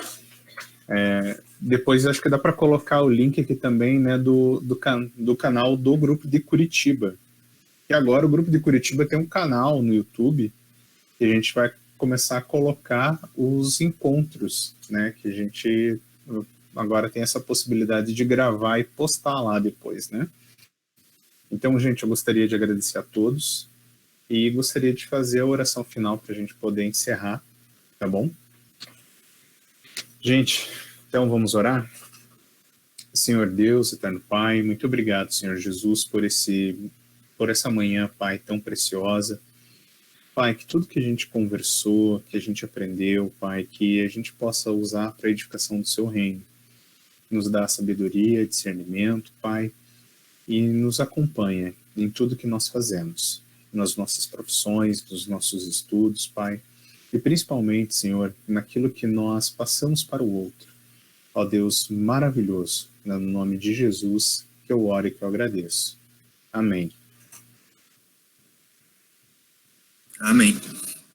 S1: Depois acho que dá para colocar o link aqui também, né, do canal do grupo de Curitiba. E agora o grupo de Curitiba tem um canal no YouTube que a gente vai começar a colocar os encontros, né, que a gente agora tem essa possibilidade de gravar e postar lá depois, né. Então, gente, eu gostaria de agradecer a todos e gostaria de fazer a oração final para a gente poder encerrar, tá bom? Gente, então vamos orar? Senhor Deus, Eterno Pai, muito obrigado, Senhor Jesus, por essa manhã, Pai, tão preciosa. Pai, que tudo que a gente conversou, que a gente aprendeu, Pai, que a gente possa usar para a edificação do Seu reino. Nos dá sabedoria, discernimento, Pai, e nos acompanha em tudo que nós fazemos, nas nossas profissões, nos nossos estudos, Pai, e principalmente, Senhor, naquilo que nós passamos para o outro. Ó Deus maravilhoso, no nome de Jesus, que eu oro e que eu agradeço. Amém.
S3: Amém.